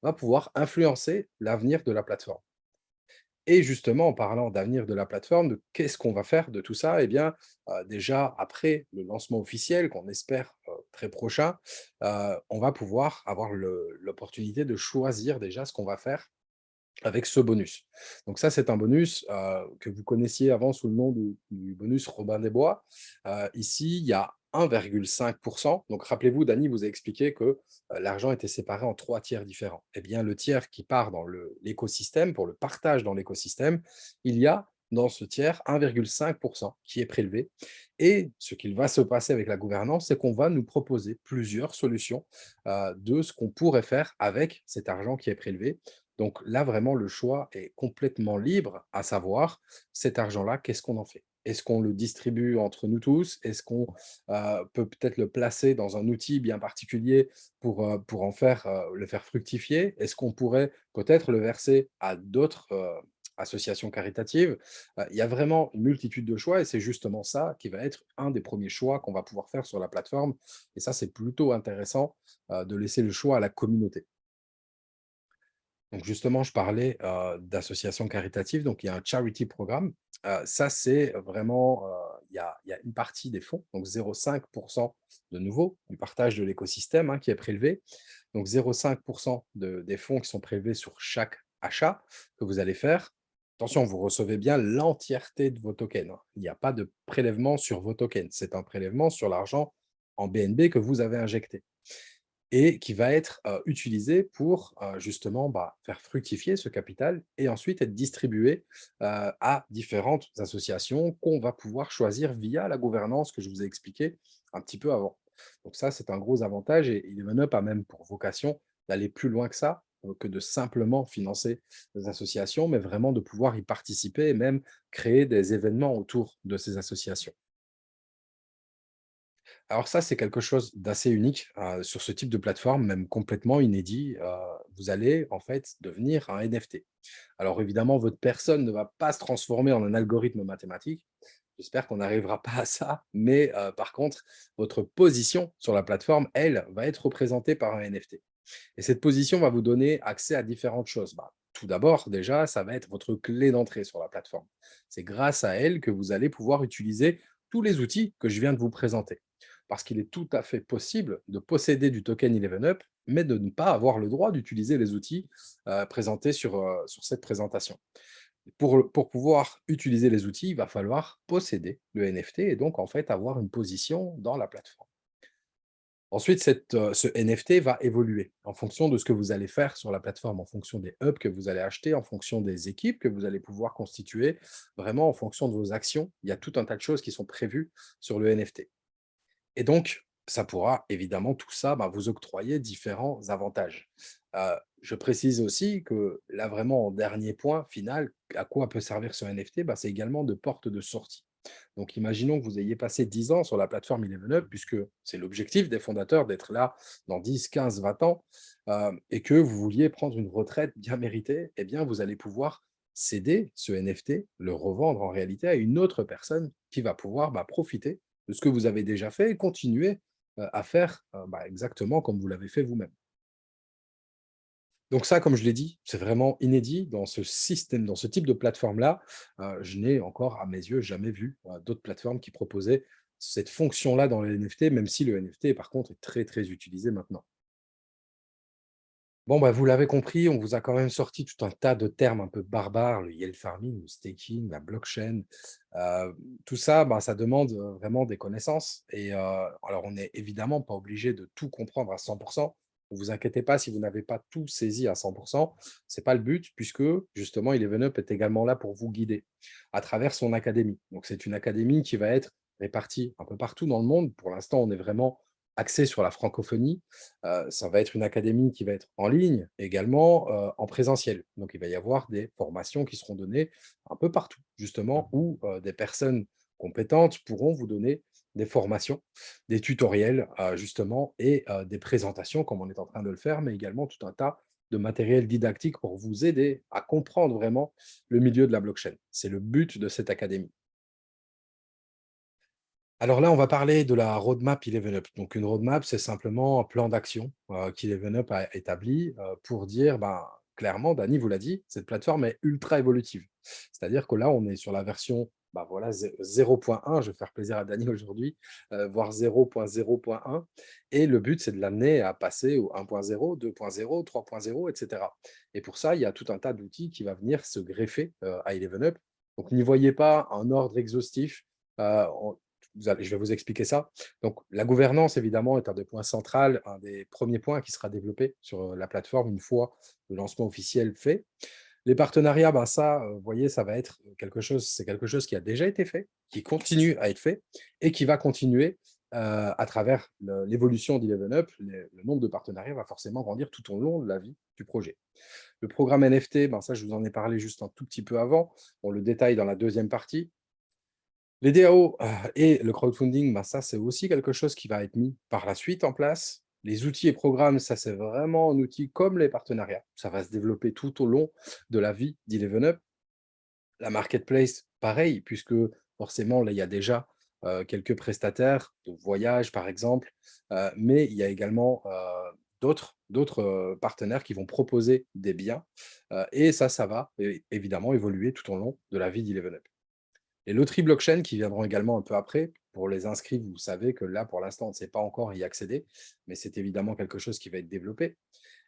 va pouvoir influencer l'avenir de la plateforme. Et justement, en parlant d'avenir de la plateforme, de qu'est-ce qu'on va faire de tout ça? Eh bien, déjà après le lancement officiel qu'on espère, très prochain, on va pouvoir avoir l'opportunité de choisir déjà ce qu'on va faire avec ce bonus. Donc ça, c'est un bonus, que vous connaissiez avant sous le nom du bonus Robin des Bois. Ici, il y a 1,5. Donc rappelez-vous, Dany vous a expliqué que, l'argent était séparé en 3 tiers différents. Eh bien, le tiers qui part dans l'écosystème, pour le partage dans l'écosystème, il y a dans ce tiers 1,5 qui est prélevé et ce qu'il va se passer avec la gouvernance, c'est qu'on va nous proposer plusieurs solutions, de ce qu'on pourrait faire avec cet argent qui est prélevé. Donc là, vraiment, le choix est complètement libre, à savoir, cet argent-là, qu'est-ce qu'on en fait? Est-ce qu'on le distribue entre nous tous? Est-ce qu'on peut peut-être le placer dans un outil bien particulier pour en faire, le faire fructifier? Est-ce qu'on pourrait peut-être le verser à d'autres associations caritatives? Il y a vraiment une multitude de choix et c'est justement ça qui va être un des premiers choix qu'on va pouvoir faire sur la plateforme. Et ça, c'est plutôt intéressant de laisser le choix à la communauté. Donc justement, je parlais, d'associations caritatives, donc il y a un charity programme. Ça, c'est vraiment, il y a une partie des fonds, donc 0,5 de nouveau du partage de l'écosystème, hein, qui est prélevé. Donc 0,5 des fonds qui sont prélevés sur chaque achat que vous allez faire. Attention, vous recevez bien l'entièreté de vos tokens, hein. Il n'y a pas de prélèvement sur vos tokens. C'est un prélèvement sur l'argent en BNB que vous avez injecté et qui va être, utilisé pour, justement, bah, faire fructifier ce capital et ensuite être distribué, à différentes associations qu'on va pouvoir choisir via la gouvernance que je vous ai expliqué un petit peu avant. Donc ça, c'est un gros avantage et Eleven a même pour vocation d'aller plus loin que ça, que de simplement financer des associations, mais vraiment de pouvoir y participer et même créer des événements autour de ces associations. Alors ça, c'est quelque chose d'assez unique, sur ce type de plateforme, même complètement inédit. Vous allez en fait devenir un NFT. Alors évidemment, votre personne ne va pas se transformer en un algorithme mathématique. J'espère qu'on n'arrivera pas à ça, mais par contre, votre position sur la plateforme, elle, va être représentée par un NFT. Et cette position va vous donner accès à différentes choses. Bah, tout d'abord, déjà, ça va être votre clé d'entrée sur la plateforme. C'est grâce à elle que vous allez pouvoir utiliser tous les outils que je viens de vous présenter. Parce qu'il est tout à fait possible de posséder du token Eleven Up, mais de ne pas avoir le droit d'utiliser les outils présentés sur cette présentation. Pour pouvoir utiliser les outils, il va falloir posséder le NFT et donc en fait avoir une position dans la plateforme. Ensuite, ce NFT va évoluer en fonction de ce que vous allez faire sur la plateforme, en fonction des hubs que vous allez acheter, en fonction des équipes que vous allez pouvoir constituer, vraiment en fonction de vos actions. Il y a tout un tas de choses qui sont prévues sur le NFT. Et donc, ça pourra évidemment tout ça, bah, vous octroyer différents avantages. Je précise aussi que là, vraiment, en dernier point final, à quoi peut servir ce NFT? Bah, c'est également de porte de sortie. Donc, imaginons que vous ayez passé 10 ans sur la plateforme 11up, puisque c'est l'objectif des fondateurs d'être là dans 10, 15, 20 ans, et que vous vouliez prendre une retraite bien méritée, eh bien, vous allez pouvoir céder ce NFT, le revendre en réalité à une autre personne qui va pouvoir profiter de ce que vous avez déjà fait et continuer à faire exactement comme vous l'avez fait vous-même. Donc ça, comme je l'ai dit, c'est vraiment inédit dans ce système, dans ce type de plateforme-là. Je n'ai encore, à mes yeux, jamais vu d'autres plateformes qui proposaient cette fonction-là dans les NFT, même si le NFT, par contre, est très, très utilisé maintenant. Bon, vous l'avez compris, on vous a quand même sorti tout un tas de termes un peu barbares, le yield farming, le staking, la blockchain. Tout ça, ça demande vraiment des connaissances. Et alors, on n'est évidemment pas obligé de tout comprendre à 100%. Ne vous inquiétez pas si vous n'avez pas tout saisi à 100%. Ce n'est pas le but, puisque justement, Up est également là pour vous guider à travers son académie. Donc, c'est une académie qui va être répartie un peu partout dans le monde. Pour l'instant, on est vraiment axé sur la francophonie. Ça va être une académie qui va être en ligne, également en présentiel. Donc, il va y avoir des formations qui seront données un peu partout, justement, où des personnes compétentes pourront vous donner des formations, des tutoriels, justement, et des présentations, comme on est en train de le faire, mais également tout un tas de matériel didactique pour vous aider à comprendre vraiment le milieu de la blockchain. C'est le but de cette académie. Alors là, on va parler de la roadmap 11up. Donc, une roadmap, c'est simplement un plan d'action qu'Eleven a établi pour dire, clairement, Dani vous l'a dit, cette plateforme est ultra évolutive. C'est-à-dire que là, on est sur la version 0.1, je vais faire plaisir à Dani aujourd'hui, voire 0.0.1. Et le but, c'est de l'amener à passer au 1.0, 2.0, 3.0, etc. Et pour ça, il y a tout un tas d'outils qui va venir se greffer à Eleven. Donc, n'y voyez pas un ordre exhaustif. Euh, je vais vous expliquer ça. Donc, la gouvernance, évidemment, est un des points centraux, un des premiers points qui sera développé sur la plateforme une fois le lancement officiel fait. Les partenariats, ça, vous voyez, ça va être c'est quelque chose qui a déjà été fait, qui continue à être fait et qui va continuer à travers l'évolution d'Eleven le nombre de partenariats va forcément grandir tout au long de la vie du projet. Le programme NFT, ça, je vous en ai parlé juste un tout petit peu avant. On le détaille dans la deuxième partie. Les DAO et le crowdfunding, ça, c'est aussi quelque chose qui va être mis par la suite en place. Les outils et programmes, ça, c'est vraiment un outil comme les partenariats. Ça va se développer tout au long de la vie d'Eleven. La marketplace, pareil, puisque forcément, là, il y a déjà quelques prestataires de voyage, par exemple, mais il y a également d'autres partenaires qui vont proposer des biens. Et ça va évidemment évoluer tout au long de la vie d'Eleven. Les loteries blockchain qui viendront également un peu après. Pour les inscrits, vous savez que là, pour l'instant, on ne sait pas encore y accéder, mais c'est évidemment quelque chose qui va être développé.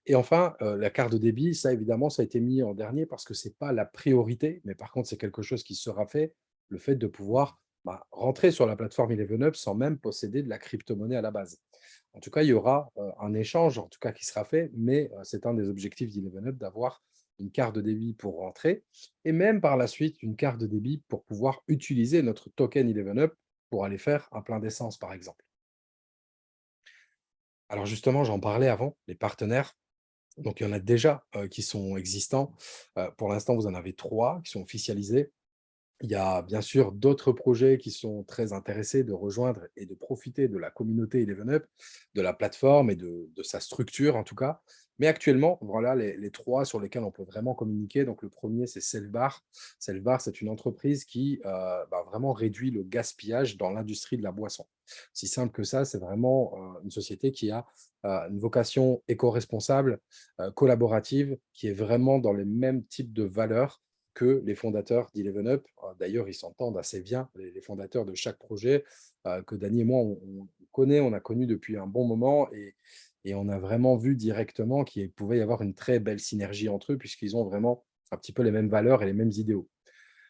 Et enfin, la carte de débit, ça, évidemment, ça a été mis en dernier parce que ce n'est pas la priorité, mais par contre, c'est quelque chose qui sera fait, le fait de pouvoir rentrer sur la plateforme 11up sans même posséder de la crypto-monnaie à la base. En tout cas, il y aura un échange, en tout cas, qui sera fait, mais c'est un des objectifs d'Eleven d'avoir une carte de débit pour rentrer et même par la suite une carte de débit pour pouvoir utiliser notre token 11up pour aller faire un plein d'essence, par exemple. Alors justement, j'en parlais avant, les partenaires. Donc, il y en a déjà qui sont existants. Pour l'instant, vous en avez 3 qui sont officialisés. Il y a bien sûr d'autres projets qui sont très intéressés de rejoindre et de profiter de la communauté 11up, de la plateforme et de sa structure en tout cas. Mais actuellement, voilà les 3 sur lesquels on peut vraiment communiquer. Donc, le premier, c'est Selfbar. Selfbar, c'est une entreprise qui vraiment réduit le gaspillage dans l'industrie de la boisson. Si simple que ça, c'est vraiment une société qui a une vocation éco-responsable, collaborative, qui est vraiment dans les mêmes types de valeurs que les fondateurs d'Eleven. D'ailleurs, ils s'entendent assez bien, les fondateurs de chaque projet, que Dany et moi, on connaît, on a connu depuis un bon moment et on a vraiment vu directement qu'il pouvait y avoir une très belle synergie entre eux puisqu'ils ont vraiment un petit peu les mêmes valeurs et les mêmes idéaux.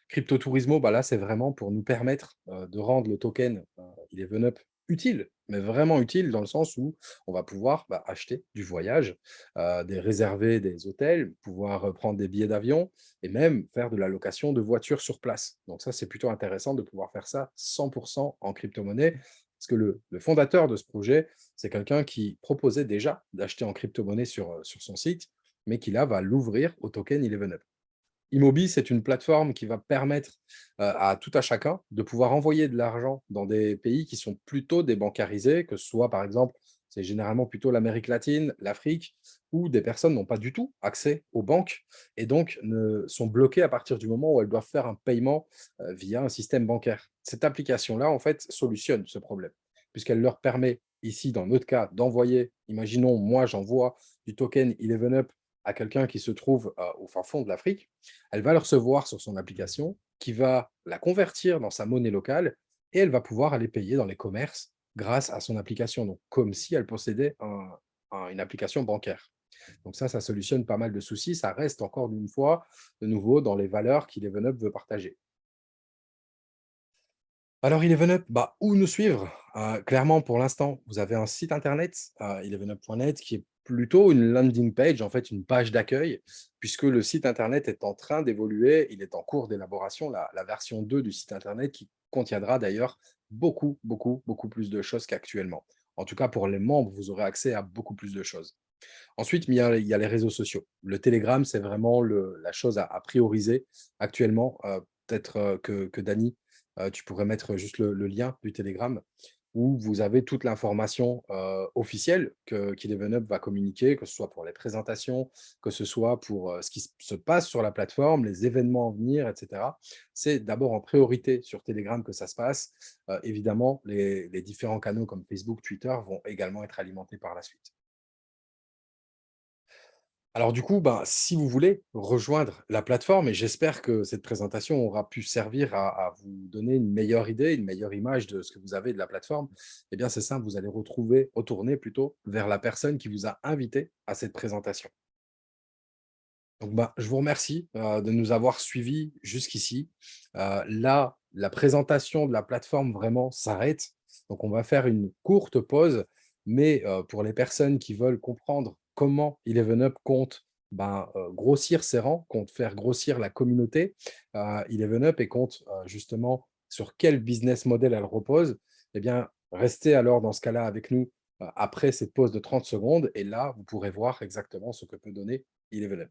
Crypto Turismo, là, c'est vraiment pour nous permettre de rendre le token Eleven utile, mais vraiment utile dans le sens où on va pouvoir acheter du voyage, réserver des hôtels, pouvoir prendre des billets d'avion et même faire de la location de voitures sur place. Donc ça, c'est plutôt intéressant de pouvoir faire ça 100% en crypto-monnaie parce que le fondateur de ce projet, c'est quelqu'un qui proposait déjà d'acheter en crypto-monnaie sur son site, mais qui là va l'ouvrir au token Eleven. Imobi, c'est une plateforme qui va permettre à tout à chacun de pouvoir envoyer de l'argent dans des pays qui sont plutôt débancarisés, que ce soit par exemple, c'est généralement plutôt l'Amérique latine, l'Afrique, où des personnes n'ont pas du tout accès aux banques et donc sont bloquées à partir du moment où elles doivent faire un paiement via un système bancaire. Cette application-là, en fait, solutionne ce problème, puisqu'elle leur permet, ici, dans notre cas, d'envoyer, imaginons, moi, j'envoie du token 11up à quelqu'un qui se trouve au fin fond de l'Afrique, elle va le recevoir sur son application, qui va la convertir dans sa monnaie locale et elle va pouvoir aller payer dans les commerces grâce à son application, donc comme si elle possédait une application bancaire. Donc ça solutionne pas mal de soucis. Ça reste encore une fois, de nouveau, dans les valeurs qu'Eleven veut partager. Alors Eleven bah, où nous suivre? Clairement, pour l'instant, vous avez un site internet, elevenup.net, qui est plutôt une landing page, en fait, une page d'accueil, puisque le site internet est en train d'évoluer, il est en cours d'élaboration, la version 2 du site internet, qui contiendra d'ailleurs beaucoup, beaucoup, beaucoup plus de choses qu'actuellement. En tout cas, pour les membres, vous aurez accès à beaucoup plus de choses. Ensuite, il y a les réseaux sociaux. Le Telegram, c'est vraiment la chose à prioriser actuellement. Peut-être que Dany, tu pourrais mettre juste le lien du Telegram où vous avez toute l'information officielle qu'Eleven va communiquer, que ce soit pour les présentations, que ce soit pour ce qui se passe sur la plateforme, les événements à venir, etc. C'est d'abord en priorité sur Telegram que ça se passe. Évidemment, les différents canaux comme Facebook, Twitter vont également être alimentés par la suite. Alors du coup, ben, si vous voulez rejoindre la plateforme, et j'espère que cette présentation aura pu servir à vous donner une meilleure idée, une meilleure image de ce que vous avez de la plateforme, eh bien c'est simple, vous allez retourner plutôt vers la personne qui vous a invité à cette présentation. Donc ben, je vous remercie de nous avoir suivis jusqu'ici. Là, la présentation de la plateforme vraiment s'arrête. Donc on va faire une courte pause, mais pour les personnes qui veulent comprendre comment Eleven compte grossir ses rangs, compte faire grossir la communauté, Eleven et compte justement sur quel business model elle repose, eh bien, restez alors dans ce cas-là avec nous après cette pause de 30 secondes. Et là, vous pourrez voir exactement ce que peut donner Eleven.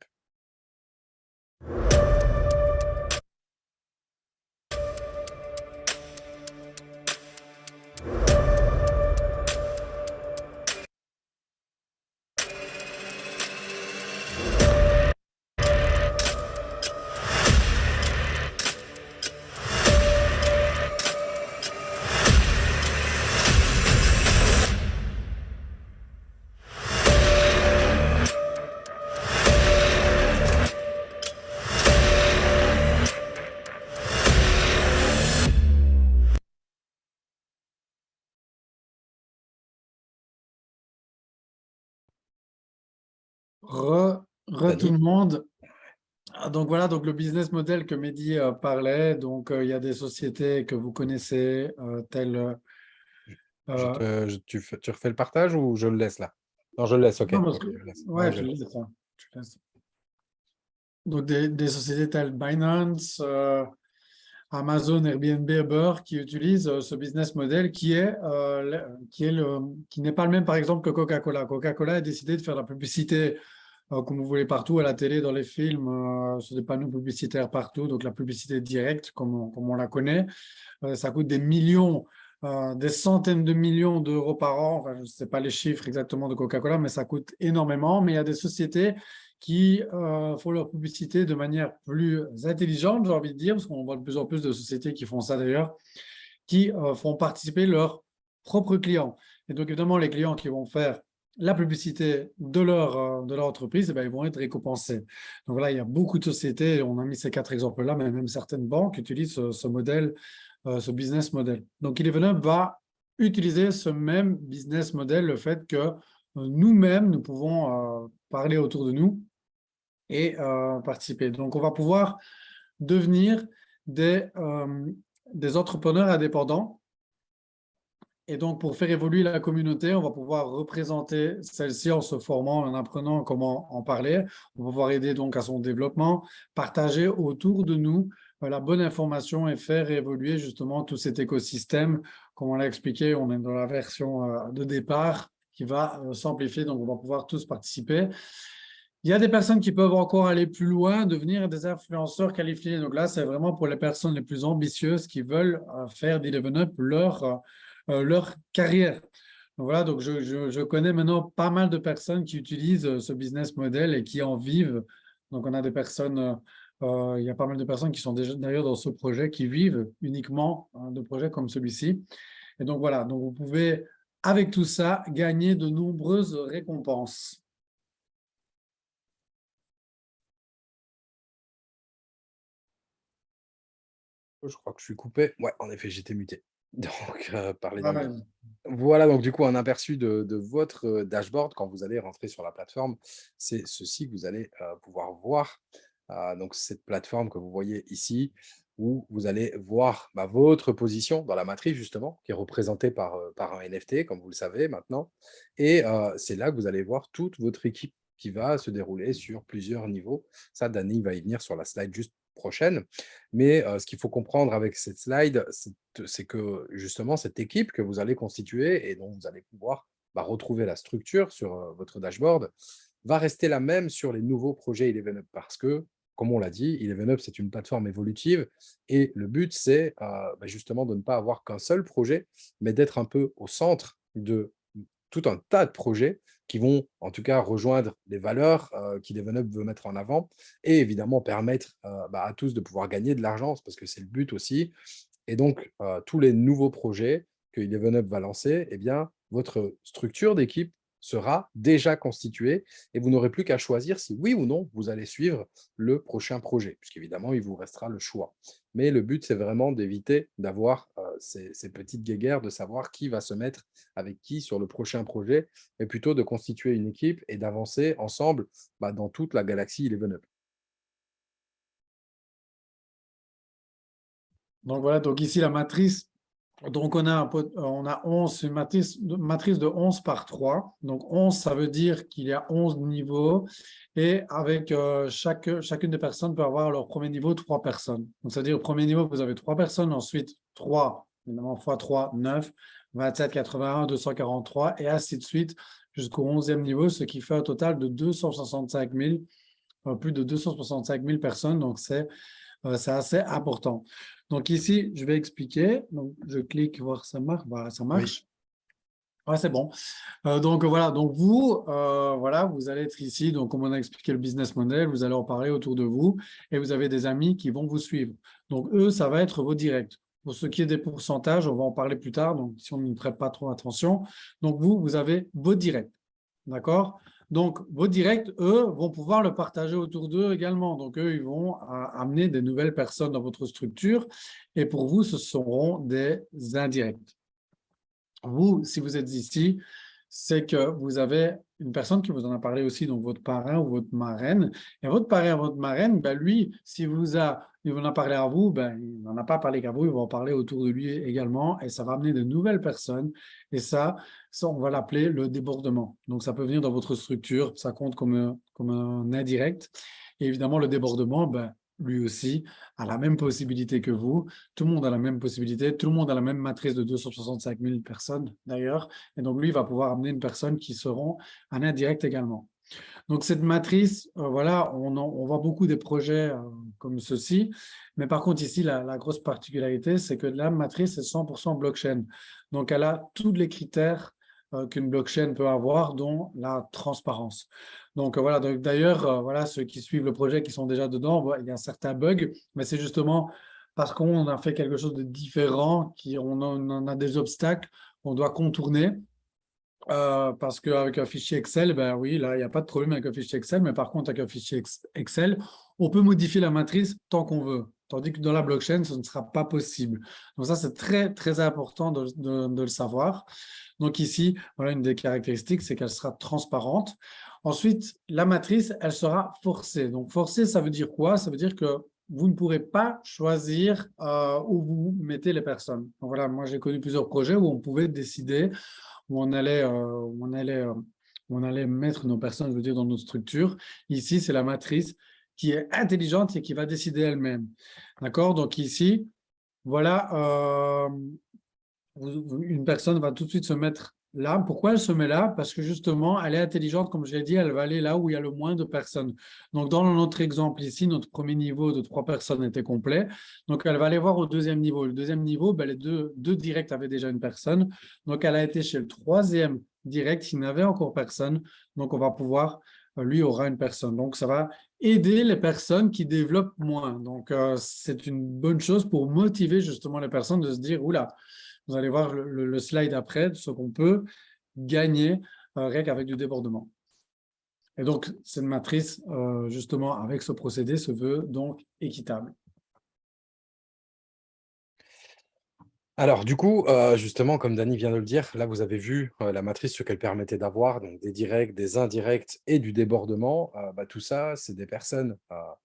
Re tout le monde. Donc voilà, donc le business model que Mehdi parlait, donc il y a des sociétés que vous connaissez, telles… Tu refais le partage ou je le laisse là? Non, je le laisse, ok. non, parce Ok, que, je le laisse. Ouais, ouais, je tu le le laisse. dis, ça. Tu le laisses. Donc des sociétés telles Binance, Amazon, Airbnb, Uber qui utilisent ce business model qui n'est pas le même, par exemple, que Coca-Cola. Coca-Cola a décidé de faire la publicité comme vous voulez partout, à la télé, dans les films, sur des panneaux publicitaires partout, donc la publicité directe, comme on la connaît. Ça coûte des millions, des centaines de millions d'euros par an. Enfin, je ne sais pas les chiffres exactement de Coca-Cola, mais ça coûte énormément. Mais il y a des sociétés qui font leur publicité de manière plus intelligente, j'ai envie de dire, parce qu'on voit de plus en plus de sociétés qui font ça d'ailleurs, qui font participer leurs propres clients. Et donc, évidemment, les clients qui vont faire la publicité de leur entreprise, eh bien, ils vont être récompensés. Donc là, il y a beaucoup de sociétés, on a mis ces 4 exemples-là, mais même certaines banques utilisent ce modèle, ce business model. Donc, Eleven va utiliser ce même business model, le fait que nous-mêmes, nous pouvons parler autour de nous et participer. Donc, on va pouvoir devenir des entrepreneurs indépendants. Et donc, pour faire évoluer la communauté, on va pouvoir représenter celle-ci en se formant, en apprenant comment en parler. On va pouvoir aider donc à son développement, partager autour de nous la bonne information et faire évoluer justement tout cet écosystème. Comme on l'a expliqué, on est dans la version de départ qui va s'amplifier, donc on va pouvoir tous participer. Il y a des personnes qui peuvent encore aller plus loin, devenir des influenceurs qualifiés. Donc là, c'est vraiment pour les personnes les plus ambitieuses qui veulent faire d'Eleven Up leur carrière. Donc voilà, donc je connais maintenant pas mal de personnes qui utilisent ce business model et qui en vivent. Donc on a des personnes, il y a pas mal de personnes qui sont déjà d'ailleurs dans ce projet, qui vivent uniquement de projets comme celui-ci. Et donc voilà, donc vous pouvez, avec tout ça, gagner de nombreuses récompenses. Je crois que je suis coupé. Ouais, en effet, j'étais muté. Donc, parler dans Ouais. le voilà, donc du coup, un aperçu de votre, dashboard quand vous allez rentrer sur la plateforme. C'est ceci que vous allez, pouvoir voir. Donc cette plateforme que vous voyez ici, où vous allez voir, bah, votre position dans la matrice justement, qui est représentée par un NFT, comme vous le savez maintenant. Et c'est là que vous allez voir toute votre équipe qui va se dérouler sur plusieurs niveaux. Ça, Dany va y venir sur la slide juste prochaine. Mais ce qu'il faut comprendre avec cette slide, c'est que justement, cette équipe que vous allez constituer et dont vous allez pouvoir bah, retrouver la structure sur votre dashboard, va rester la même sur les nouveaux projets Eleven Up parce que, comme on l'a dit, Eleven Up, c'est une plateforme évolutive et le but, c'est bah, justement de ne pas avoir qu'un seul projet, mais d'être un peu au centre de tout un tas de projets qui vont, en tout cas, rejoindre les valeurs qu'Eleven Up veut mettre en avant et évidemment permettre bah, à tous de pouvoir gagner de l'argent, parce que c'est le but aussi. Et donc, tous les nouveaux projets que Eleven Up va lancer, eh bien, votre structure d'équipe sera déjà constituée et vous n'aurez plus qu'à choisir si oui ou non vous allez suivre le prochain projet, puisqu'évidemment, il vous restera le choix. Mais le but, c'est vraiment d'éviter d'avoir ces petites guéguerres, de savoir qui va se mettre avec qui sur le prochain projet, mais plutôt de constituer une équipe et d'avancer ensemble bah, dans toute la galaxie Eleven Up. Donc voilà, donc ici la matrice, donc on a 11, une matrice de 11 par 3. Donc 11, ça veut dire qu'il y a 11 niveaux et avec chacune des personnes peut avoir leur premier niveau 3 personnes. Donc c'est-à-dire au premier niveau, vous avez 3 personnes, ensuite 3, évidemment fois 3, 9, 27, 81, 243 et ainsi de suite jusqu'au 11e niveau, ce qui fait un total de 265 000, plus de 265 000 personnes. Donc c'est assez important. Donc ici, je vais expliquer. Donc, je clique, voir ça marche. Voilà, ça Oui. marche. Ouais, c'est bon. Donc voilà, donc vous, voilà, vous allez être ici. Donc, comme on a expliqué le business model, vous allez en parler autour de vous et vous avez des amis qui vont vous suivre. Donc, eux, ça va être vos directs. Pour ce qui est des pourcentages, on va en parler plus tard. Donc, si on ne prête pas trop attention. Donc, vous avez vos directs. D'accord? Donc, vos directs, eux, vont pouvoir le partager autour d'eux également. Donc, eux, ils vont amener des nouvelles personnes dans votre structure. Et pour vous, ce seront des indirects. Vous, si vous êtes ici, c'est que vous avez une personne qui vous en a parlé aussi, donc votre parrain ou votre marraine. Et votre parrain, votre marraine, ben lui, il vous en a parlé à vous, ben, il n'en a pas parlé qu'à vous, il va en parler autour de lui également. Et ça va amener de nouvelles personnes. Et ça on va l'appeler le débordement. Donc, ça peut venir dans votre structure, ça compte comme un indirect. Et évidemment, le débordement, ben, lui aussi, a la même possibilité que vous. Tout le monde a la même possibilité. Tout le monde a la même matrice de 265 000 personnes, d'ailleurs. Et donc, lui, il va pouvoir amener une personne qui seront en indirect également. Donc, cette matrice, voilà, on voit beaucoup des projets comme ceci. Mais par contre, ici, la grosse particularité, c'est que la matrice est 100% blockchain. Donc, elle a tous les critères qu'une blockchain peut avoir, dont la transparence. Donc, voilà. D'ailleurs, voilà, ceux qui suivent le projet, qui sont déjà dedans, il y a certains bugs, mais c'est justement parce qu'on a fait quelque chose de différent, on en a des obstacles qu'on doit contourner. Parce qu'avec un fichier Excel, ben oui, là, il n'y a pas de problème avec un fichier Excel, mais par contre, avec un fichier Excel, on peut modifier la matrice tant qu'on veut. Tandis que dans la blockchain, ce ne sera pas possible. Donc ça, c'est très, très important de le savoir. Donc ici, voilà une des caractéristiques, c'est qu'elle sera transparente. Ensuite, la matrice, elle sera forcée. Donc forcée, ça veut dire quoi? Ça veut dire que vous ne pourrez pas choisir où vous mettez les personnes. Donc voilà, moi j'ai connu plusieurs projets où on pouvait décider où on allait mettre nos personnes, je veux dire, dans notre structure. Ici, c'est la matrice qui est intelligente et qui va décider elle-même. D'accord? Donc ici, voilà, une personne va tout de suite se mettre là. Pourquoi elle se met là? Parce que justement, elle est intelligente, comme je l'ai dit, elle va aller là où il y a le moins de personnes. Donc, dans notre exemple ici, notre premier niveau de 3 personnes était complet. Donc, elle va aller voir au deuxième niveau. Le deuxième niveau, ben, les deux directs avaient déjà une personne. Donc, elle a été chez le troisième direct qui n'avait encore personne. Donc, on va pouvoir, lui aura une personne. Donc, ça va aider les personnes qui développent moins. Donc, c'est une bonne chose pour motiver justement les personnes de se dire, oula, vous allez voir le slide après, de ce qu'on peut gagner rien qu'avec du débordement. Et donc, cette matrice, justement, avec ce procédé, se veut donc équitable. Alors, du coup, justement, comme Dany vient de le dire, là, vous avez vu la matrice, ce qu'elle permettait d'avoir, donc des directs, des indirects et du débordement. Tout ça, c'est des personnes.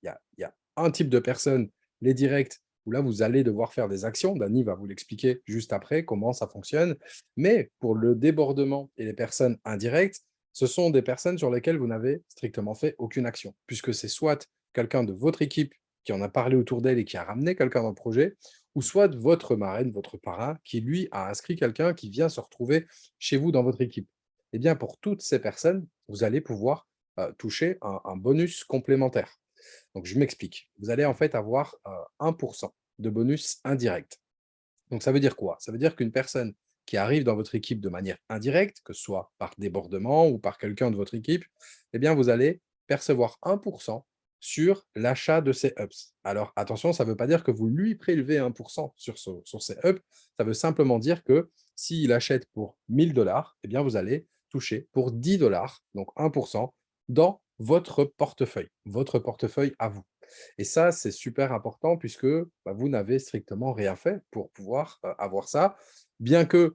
Il y a un type de personnes, les directs, où là, vous allez devoir faire des actions. Dany va vous l'expliquer juste après comment ça fonctionne. Mais pour le débordement et les personnes indirectes, ce sont des personnes sur lesquelles vous n'avez strictement fait aucune action, puisque c'est soit quelqu'un de votre équipe qui en a parlé autour d'elle et qui a ramené quelqu'un dans le projet, ou soit votre marraine, votre parrain, qui lui a inscrit quelqu'un qui vient se retrouver chez vous dans votre équipe. Eh bien, pour toutes ces personnes, vous allez pouvoir toucher un bonus complémentaire. Donc, je m'explique. Vous allez en fait avoir 1% de bonus indirect. Donc, ça veut dire quoi? Ça veut dire qu'une personne qui arrive dans votre équipe de manière indirecte, que ce soit par débordement ou par quelqu'un de votre équipe, eh bien, vous allez percevoir 1% sur l'achat de ces ups. Alors, attention, ça ne veut pas dire que vous lui prélevez 1% sur ces ups. Ça veut simplement dire que s'il achète pour 1000 $, eh bien, vous allez toucher pour 10 $, donc 1%, dans votre portefeuille à vous. Et ça, c'est super important puisque vous n'avez strictement rien fait pour pouvoir avoir ça. Bien que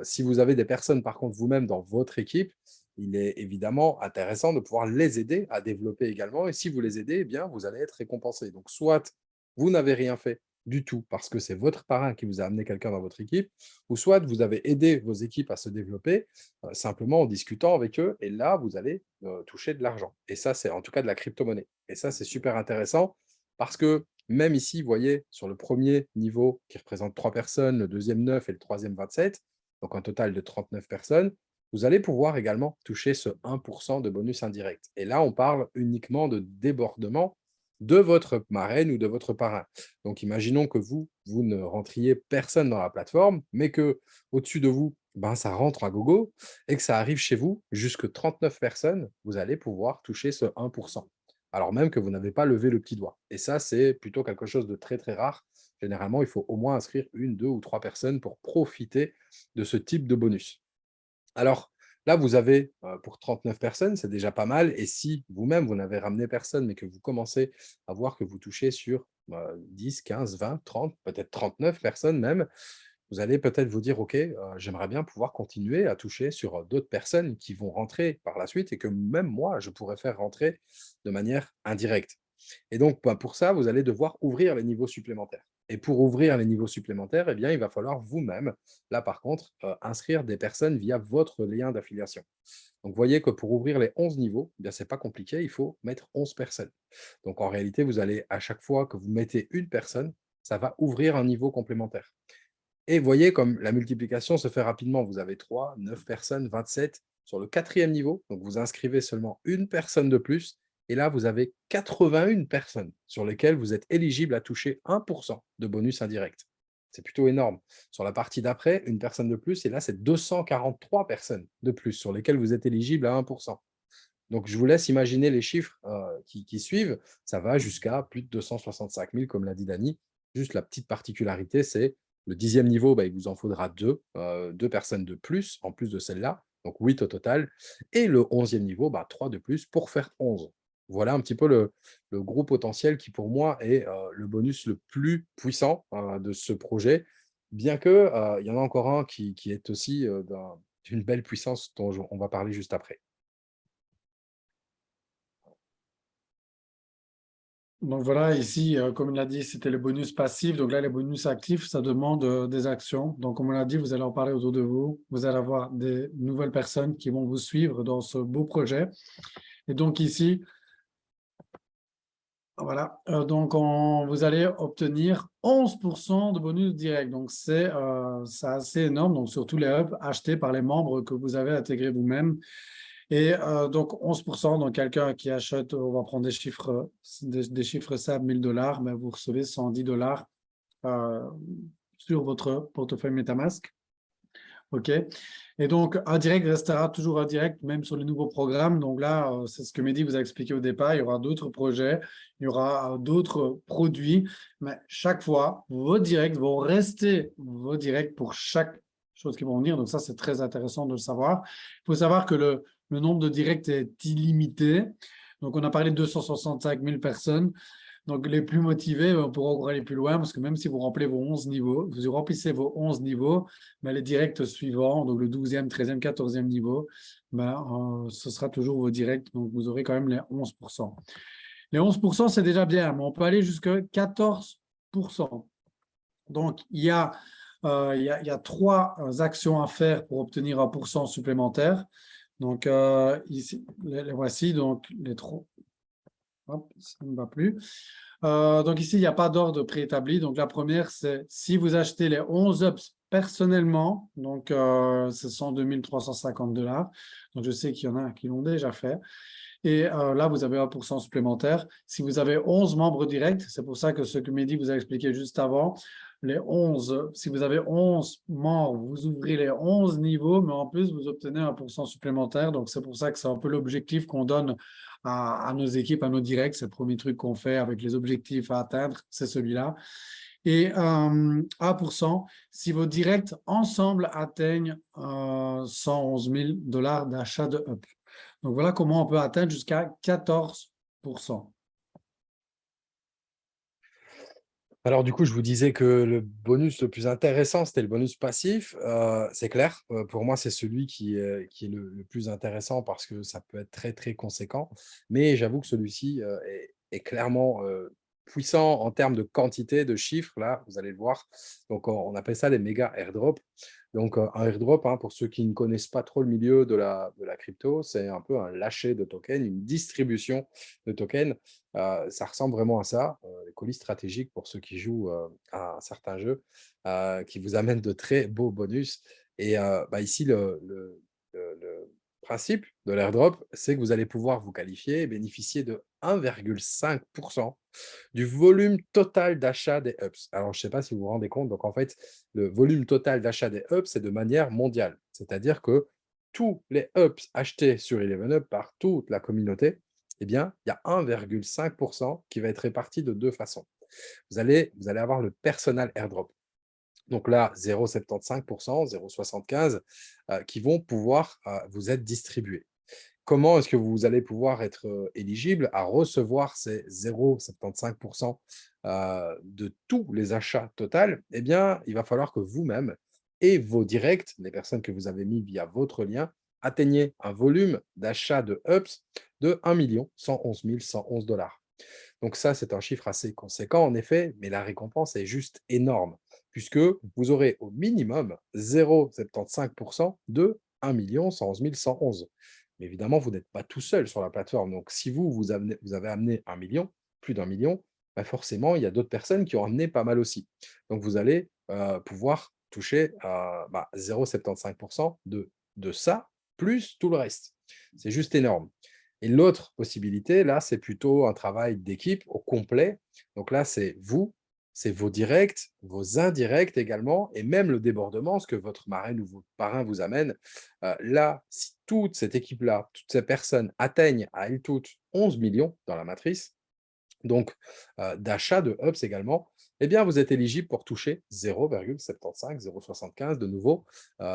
si vous avez des personnes, par contre, vous-même dans votre équipe, il est évidemment intéressant de pouvoir les aider à développer également. Et si vous les aidez, eh bien, vous allez être récompensé. Donc, soit vous n'avez rien fait du tout parce que c'est votre parrain qui vous a amené quelqu'un dans votre équipe, ou soit vous avez aidé vos équipes à se développer simplement en discutant avec eux. Et là, vous allez toucher de l'argent. Et ça, c'est en tout cas de la crypto-monnaie. Et ça, c'est super intéressant parce que même ici, vous voyez, sur le premier niveau qui représente 3 personnes, le deuxième 9 et le troisième 27, donc un total de 39 personnes, vous allez pouvoir également toucher ce 1% de bonus indirect. Et là, on parle uniquement de débordement de votre marraine ou de votre parrain. Donc, imaginons que vous ne rentriez personne dans la plateforme, mais que au-dessus de vous, ça rentre à gogo et que ça arrive chez vous, jusque 39 personnes, vous allez pouvoir toucher ce 1%, alors même que vous n'avez pas levé le petit doigt. Et ça, c'est plutôt quelque chose de très, très rare. Généralement, il faut au moins inscrire 1, 2 ou 3 personnes pour profiter de ce type de bonus. Alors là, vous avez pour 39 personnes, c'est déjà pas mal. Et si vous-même, vous n'avez ramené personne, mais que vous commencez à voir que vous touchez sur 10, 15, 20, 30, peut-être 39 personnes même, vous allez peut-être vous dire, OK, j'aimerais bien pouvoir continuer à toucher sur d'autres personnes qui vont rentrer par la suite et que même moi, je pourrais faire rentrer de manière indirecte. Et donc, pour ça, vous allez devoir ouvrir les niveaux supplémentaires. Et pour ouvrir les niveaux supplémentaires, eh bien, il va falloir vous-même, là par contre, inscrire des personnes via votre lien d'affiliation. Donc, vous voyez que pour ouvrir les 11 niveaux, eh bien, ce n'est pas compliqué, il faut mettre 11 personnes. Donc, en réalité, vous allez, à chaque fois que vous mettez une personne, ça va ouvrir un niveau complémentaire. Et vous voyez comme la multiplication se fait rapidement. Vous avez 3, 9 personnes, 27. Sur le quatrième niveau, donc vous inscrivez seulement une personne de plus. Et là, vous avez 81 personnes sur lesquelles vous êtes éligible à toucher 1% de bonus indirect. C'est plutôt énorme. Sur la partie d'après, une personne de plus. Et là, c'est 243 personnes de plus sur lesquelles vous êtes éligible à 1%. Donc, je vous laisse imaginer les chiffres qui suivent. Ça va jusqu'à plus de 265 000, comme l'a dit Dany. Juste la petite particularité, c'est le 10e niveau, il vous en faudra deux personnes de plus, en plus de celle-là, donc 8 au total. Et le 11e niveau, 3 de plus pour faire 11. Voilà un petit peu le gros potentiel qui, pour moi, est le bonus le plus puissant de ce projet, bien qu'il y en a encore un qui est aussi d'une belle puissance dont on va parler juste après. Donc voilà, ici, comme il l'a dit, c'était le bonus passif. Donc là, les bonus actifs, ça demande des actions. Donc comme on l'a dit, vous allez en parler autour de vous. Vous allez avoir des nouvelles personnes qui vont vous suivre dans ce beau projet. Et donc ici, Voilà, donc vous allez obtenir 11% de bonus direct. Donc, c'est assez énorme. Donc, sur tous les hubs achetés par les membres que vous avez intégrés vous-même. Et donc, 11%, donc quelqu'un qui achète, on va prendre des chiffres, des chiffres simples, 1000 $, mais vous recevez 110 $ sur votre portefeuille MetaMask. OK. Et donc, un direct restera toujours un direct, même sur les nouveaux programmes. Donc là, c'est ce que Mehdi vous a expliqué au départ. Il y aura d'autres projets, il y aura d'autres produits. Mais chaque fois, vos directs vont rester vos directs pour chaque chose qui vont venir. Donc ça, c'est très intéressant de le savoir. Il faut savoir que le nombre de directs est illimité. Donc, on a parlé de 265 000 personnes. Donc, les plus motivés, on pourra encore aller plus loin parce que même si vous remplissez vos 11 niveaux, vous remplissez vos 11 niveaux, mais les directs suivants, donc le 12e, 13e, 14e niveau, ce sera toujours vos directs. Donc, vous aurez quand même les 11%. Les 11%, c'est déjà bien, mais on peut aller jusqu'à 14%. Donc, il y a trois actions à faire pour obtenir 1% supplémentaire. Donc, ici, les voici, donc les trois. Hop, ça ne va plus. Donc ici, il n'y a pas d'ordre préétabli. Donc la première, c'est si vous achetez les 11 ups personnellement, donc ce sont 2350 $. Donc je sais qu'il y en a qui l'ont déjà fait. Et là, vous avez 1% supplémentaire. Si vous avez 11 membres directs, c'est pour ça que ce que Mehdi vous a expliqué juste avant, si vous avez 11 membres, vous ouvrez les 11 niveaux, mais en plus, vous obtenez 1% supplémentaire. Donc, c'est pour ça que c'est un peu l'objectif qu'on donne à nos équipes, à nos directs. C'est le premier truc qu'on fait avec les objectifs à atteindre, c'est celui-là. Et 1%, si vos directs ensemble atteignent 111 000 $ d'achat de up. Donc, voilà comment on peut atteindre jusqu'à 14%. Alors du coup, je vous disais que le bonus le plus intéressant, c'était le bonus passif. C'est clair, pour moi, c'est celui qui est le plus intéressant parce que ça peut être très, très conséquent. Mais j'avoue que celui-ci, est clairement, puissant en termes de quantité, de chiffres, là, vous allez le voir. Donc on appelle ça les méga airdrops. Donc un airdrop, hein, pour ceux qui ne connaissent pas trop le milieu de la crypto, c'est un peu un lâcher de tokens, une distribution de tokens. Ça ressemble vraiment à ça, les colis stratégiques pour ceux qui jouent, à un certain jeu, qui vous amènent de très beaux bonus et ici le principe de l'airdrop, c'est que vous allez pouvoir vous qualifier et bénéficier de 1,5% du volume total d'achat des ups. Alors je ne sais pas si vous vous rendez compte, donc en fait, le volume total d'achat des ups, c'est de manière mondiale. C'est-à-dire que tous les ups achetés sur Eleven par toute la communauté, eh bien, il y a 1,5% qui va être réparti de deux façons. Vous allez avoir le personal airdrop. Donc là, 0,75%, 0,75 qui vont pouvoir vous être distribués. Comment est-ce que vous allez pouvoir être éligible à recevoir ces 0,75% de tous les achats total? Eh bien, il va falloir que vous-même et vos directs, les personnes que vous avez mis via votre lien, atteigniez un volume d'achat de UPS de 1 111 111 $. Donc ça, c'est un chiffre assez conséquent en effet, mais la récompense est juste énorme, puisque vous aurez au minimum 0,75% de 1 111 111. Mais évidemment, vous n'êtes pas tout seul sur la plateforme. Donc si vous avez amené 1 million, plus d'1 million, forcément, il y a d'autres personnes qui ont amené pas mal aussi. Donc vous allez pouvoir toucher 0,75% de ça, plus tout le reste. C'est juste énorme. Et l'autre possibilité, là, c'est plutôt un travail d'équipe au complet. Donc là, c'est vous, c'est vos directs, vos indirects également, et même le débordement, ce que votre marraine ou votre parrain vous amène. Là, si toute cette équipe-là, toutes ces personnes atteignent à elles toutes 11 millions dans la matrice, donc d'achat de UPS également, eh bien, vous êtes éligible pour toucher 0,75, 0,75 de nouveau.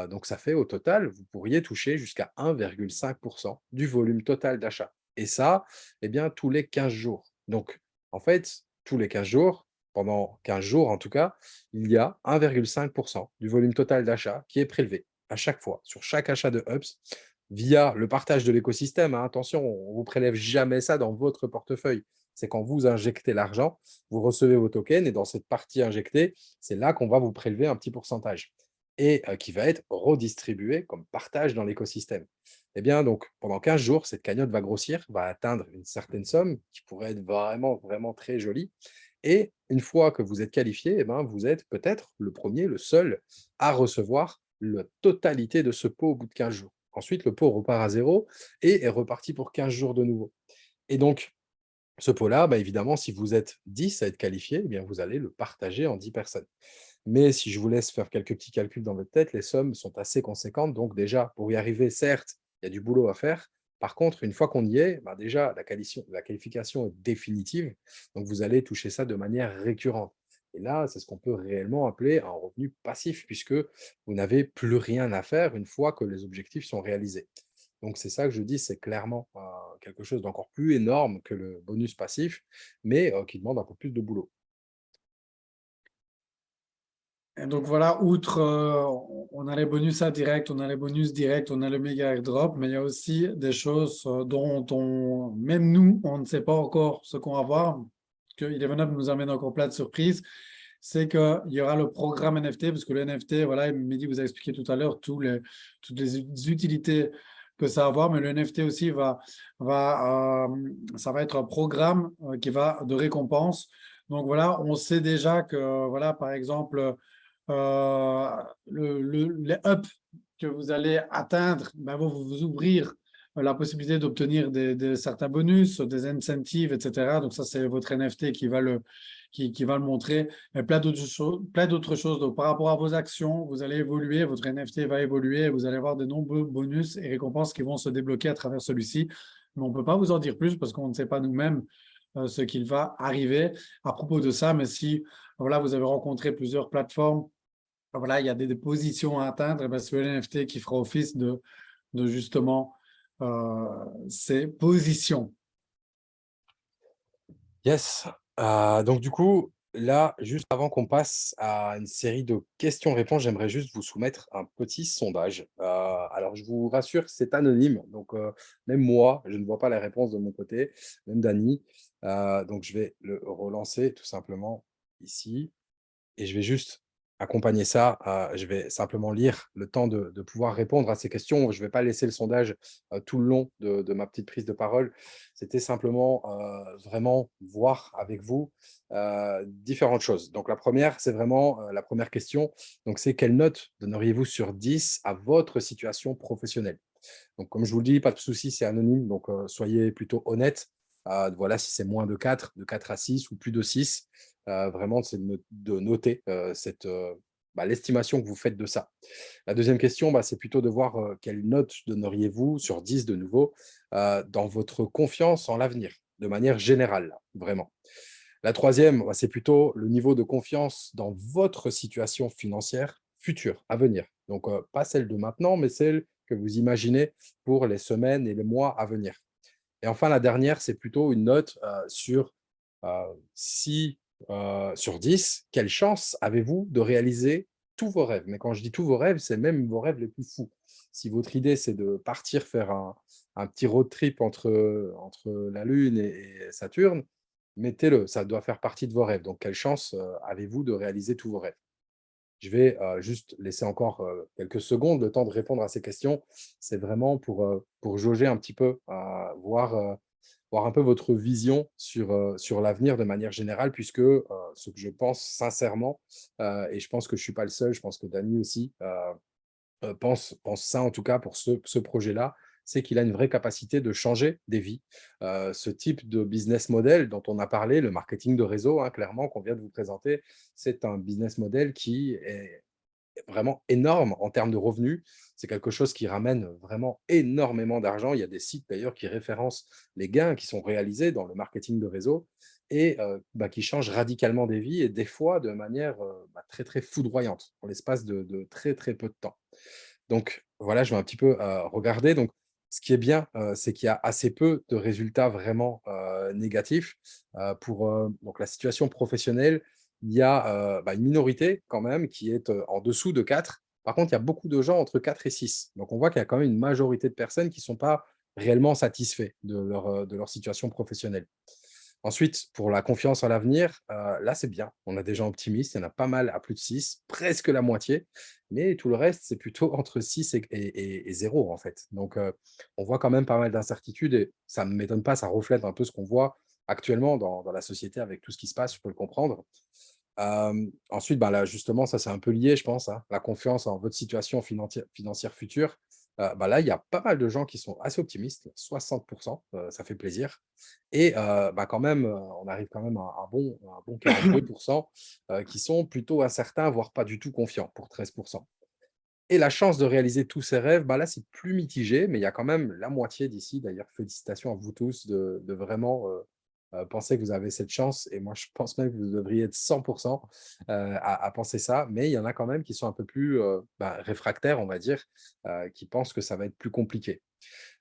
Donc, ça fait au total, vous pourriez toucher jusqu'à 1,5% du volume total d'achat. Et ça, eh bien, tous les 15 jours. Donc, en fait, tous les 15 jours, pendant 15 jours en tout cas, il y a 1,5% du volume total d'achat qui est prélevé à chaque fois, sur chaque achat de UPS, via le partage de l'écosystème. Hein. Attention, on ne vous prélève jamais ça dans votre portefeuille. C'est quand vous injectez l'argent, vous recevez vos tokens et dans cette partie injectée, c'est là qu'on va vous prélever un petit pourcentage et qui va être redistribué comme partage dans l'écosystème. Eh bien, donc, pendant 15 jours, cette cagnotte va grossir, va atteindre une certaine somme qui pourrait être vraiment, vraiment très jolie. Et une fois que vous êtes qualifié, eh ben, vous êtes peut-être le premier, le seul à recevoir la totalité de ce pot au bout de 15 jours. Ensuite, le pot repart à zéro et est reparti pour 15 jours de nouveau. Et donc, ce pot-là, bah, évidemment, si vous êtes 10 à être qualifiés, eh bien, vous allez le partager en 10 personnes. Mais si je vous laisse faire quelques petits calculs dans votre tête, les sommes sont assez conséquentes. Donc déjà, pour y arriver, certes, il y a du boulot à faire. Par contre, une fois qu'on y est, bah déjà, la qualification est définitive. Donc, vous allez toucher ça de manière récurrente. Et là, c'est ce qu'on peut réellement appeler un revenu passif, puisque vous n'avez plus rien à faire une fois que les objectifs sont réalisés. Donc, c'est ça que je dis, c'est clairement quelque chose d'encore plus énorme que le bonus passif, mais qui demande un peu plus de boulot. Et donc voilà, outre, on a les bonus indirects, on a les bonus directs, on a le méga airdrop, mais il y a aussi des choses dont même nous, on ne sait pas encore ce qu'on va voir, que Eleven nous amène encore plein de surprises. C'est qu'il y aura le programme NFT, parce que le NFT, voilà, Mehdi vous a expliqué tout à l'heure toutes les utilités que ça va avoir, mais le NFT aussi ça va être un programme qui va de récompense. Donc voilà, on sait déjà que, voilà, par exemple, euh, les ups que vous allez atteindre ben, vont vous ouvrir la possibilité d'obtenir certains bonus, des incentives, etc. Donc ça, c'est votre NFT qui va le montrer. Et plein d'autres choses, plein d'autres choses. Donc par rapport à vos actions, vous allez évoluer, votre NFT va évoluer, vous allez avoir de nombreux bonus et récompenses qui vont se débloquer à travers celui-ci. Mais on ne peut pas vous en dire plus parce qu'on ne sait pas nous-mêmes ce qu'il va arriver à propos de ça. Mais si voilà, vous avez rencontré plusieurs plateformes, voilà, il y a des positions à atteindre, et ben, c'est le NFT qui fera office de justement ces positions. Yes. Donc du coup, là, juste avant qu'on passe à une série de questions-réponses, j'aimerais juste vous soumettre un petit sondage. Alors, je vous rassure, c'est anonyme. Donc, même moi, je ne vois pas la réponse de mon côté, même Dany. Donc, je vais le relancer tout simplement ici. Et je vais juste accompagner ça, je vais simplement lire le temps de pouvoir répondre à ces questions. Je ne vais pas laisser le sondage, tout le long de ma petite prise de parole. C'était simplement, vraiment voir avec vous, différentes choses. Donc la première, c'est vraiment, la première question, donc c'est: quelle note donneriez-vous sur 10 à votre situation professionnelle? Donc comme je vous le dis, pas de souci, c'est anonyme, donc soyez plutôt honnête. Voilà, si c'est moins de 4 à 6 ou plus de 6, vraiment, c'est de noter l'estimation que vous faites de ça. La deuxième question, c'est plutôt de voir quelle note donneriez-vous sur 10 de nouveau dans votre confiance en l'avenir, de manière générale, là, vraiment. La troisième, c'est plutôt le niveau de confiance dans votre situation financière future, à venir. Donc, pas celle de maintenant, mais celle que vous imaginez pour les semaines et les mois à venir. Et enfin, la dernière, c'est plutôt une note sur si sur 10, quelle chance avez-vous de réaliser tous vos rêves? Mais quand je dis tous vos rêves, c'est même vos rêves les plus fous. Si votre idée, c'est de partir faire un petit road trip entre la Lune et Saturne, mettez-le, ça doit faire partie de vos rêves. Donc, quelle chance avez-vous de réaliser tous vos rêves? Je vais juste laisser encore quelques secondes, le temps de répondre à ces questions. C'est vraiment pour jauger un petit peu, voir un peu votre vision sur l'avenir de manière générale, puisque ce que je pense sincèrement, et je pense que je ne suis pas le seul, je pense que Dany aussi, pense ça en tout cas pour ce projet-là, c'est qu'il a une vraie capacité de changer des vies. Ce type de business model dont on a parlé, le marketing de réseau, hein, clairement, qu'on vient de vous présenter, c'est un business model qui est vraiment énorme en termes de revenus. C'est quelque chose qui ramène vraiment énormément d'argent. Il y a des sites d'ailleurs qui référencent les gains qui sont réalisés dans le marketing de réseau et qui changent radicalement des vies et des fois de manière très, très foudroyante en l'espace de très, très peu de temps. Donc voilà, je vais un petit peu regarder. Donc, ce qui est bien, c'est qu'il y a assez peu de résultats vraiment négatifs. Pour donc la situation professionnelle, il y a une minorité quand même qui est en dessous de 4. Par contre, il y a beaucoup de gens entre 4 et 6. Donc, on voit qu'il y a quand même une majorité de personnes qui ne sont pas réellement satisfaits de leur situation professionnelle. Ensuite, pour la confiance en l'avenir, là, c'est bien. On a des gens optimistes, il y en a pas mal à plus de 6, presque la moitié, mais tout le reste, c'est plutôt entre 6 et 0, en fait. Donc, on voit quand même pas mal d'incertitudes et ça ne m'étonne pas, ça reflète un peu ce qu'on voit actuellement dans la société avec tout ce qui se passe, je peux le comprendre. Ensuite, bah, là, justement, ça, c'est un peu lié, je pense, hein, la confiance en votre situation financière future. Bah, là, il y a pas mal de gens qui sont assez optimistes, 60, ça fait plaisir et bah, quand même, on arrive quand même à un bon 42 qui sont plutôt incertains, voire pas du tout confiants pour 13. Et la chance de réaliser tous ces rêves, bah, là, c'est plus mitigé, mais il y a quand même la moitié d'ici. D'ailleurs, félicitations à vous tous de vraiment, penser que vous avez cette chance et moi, je pense même que vous devriez être 100 à penser ça. Mais il y en a quand même qui sont un peu plus, bah, réfractaires, on va dire, qui pensent que ça va être plus compliqué.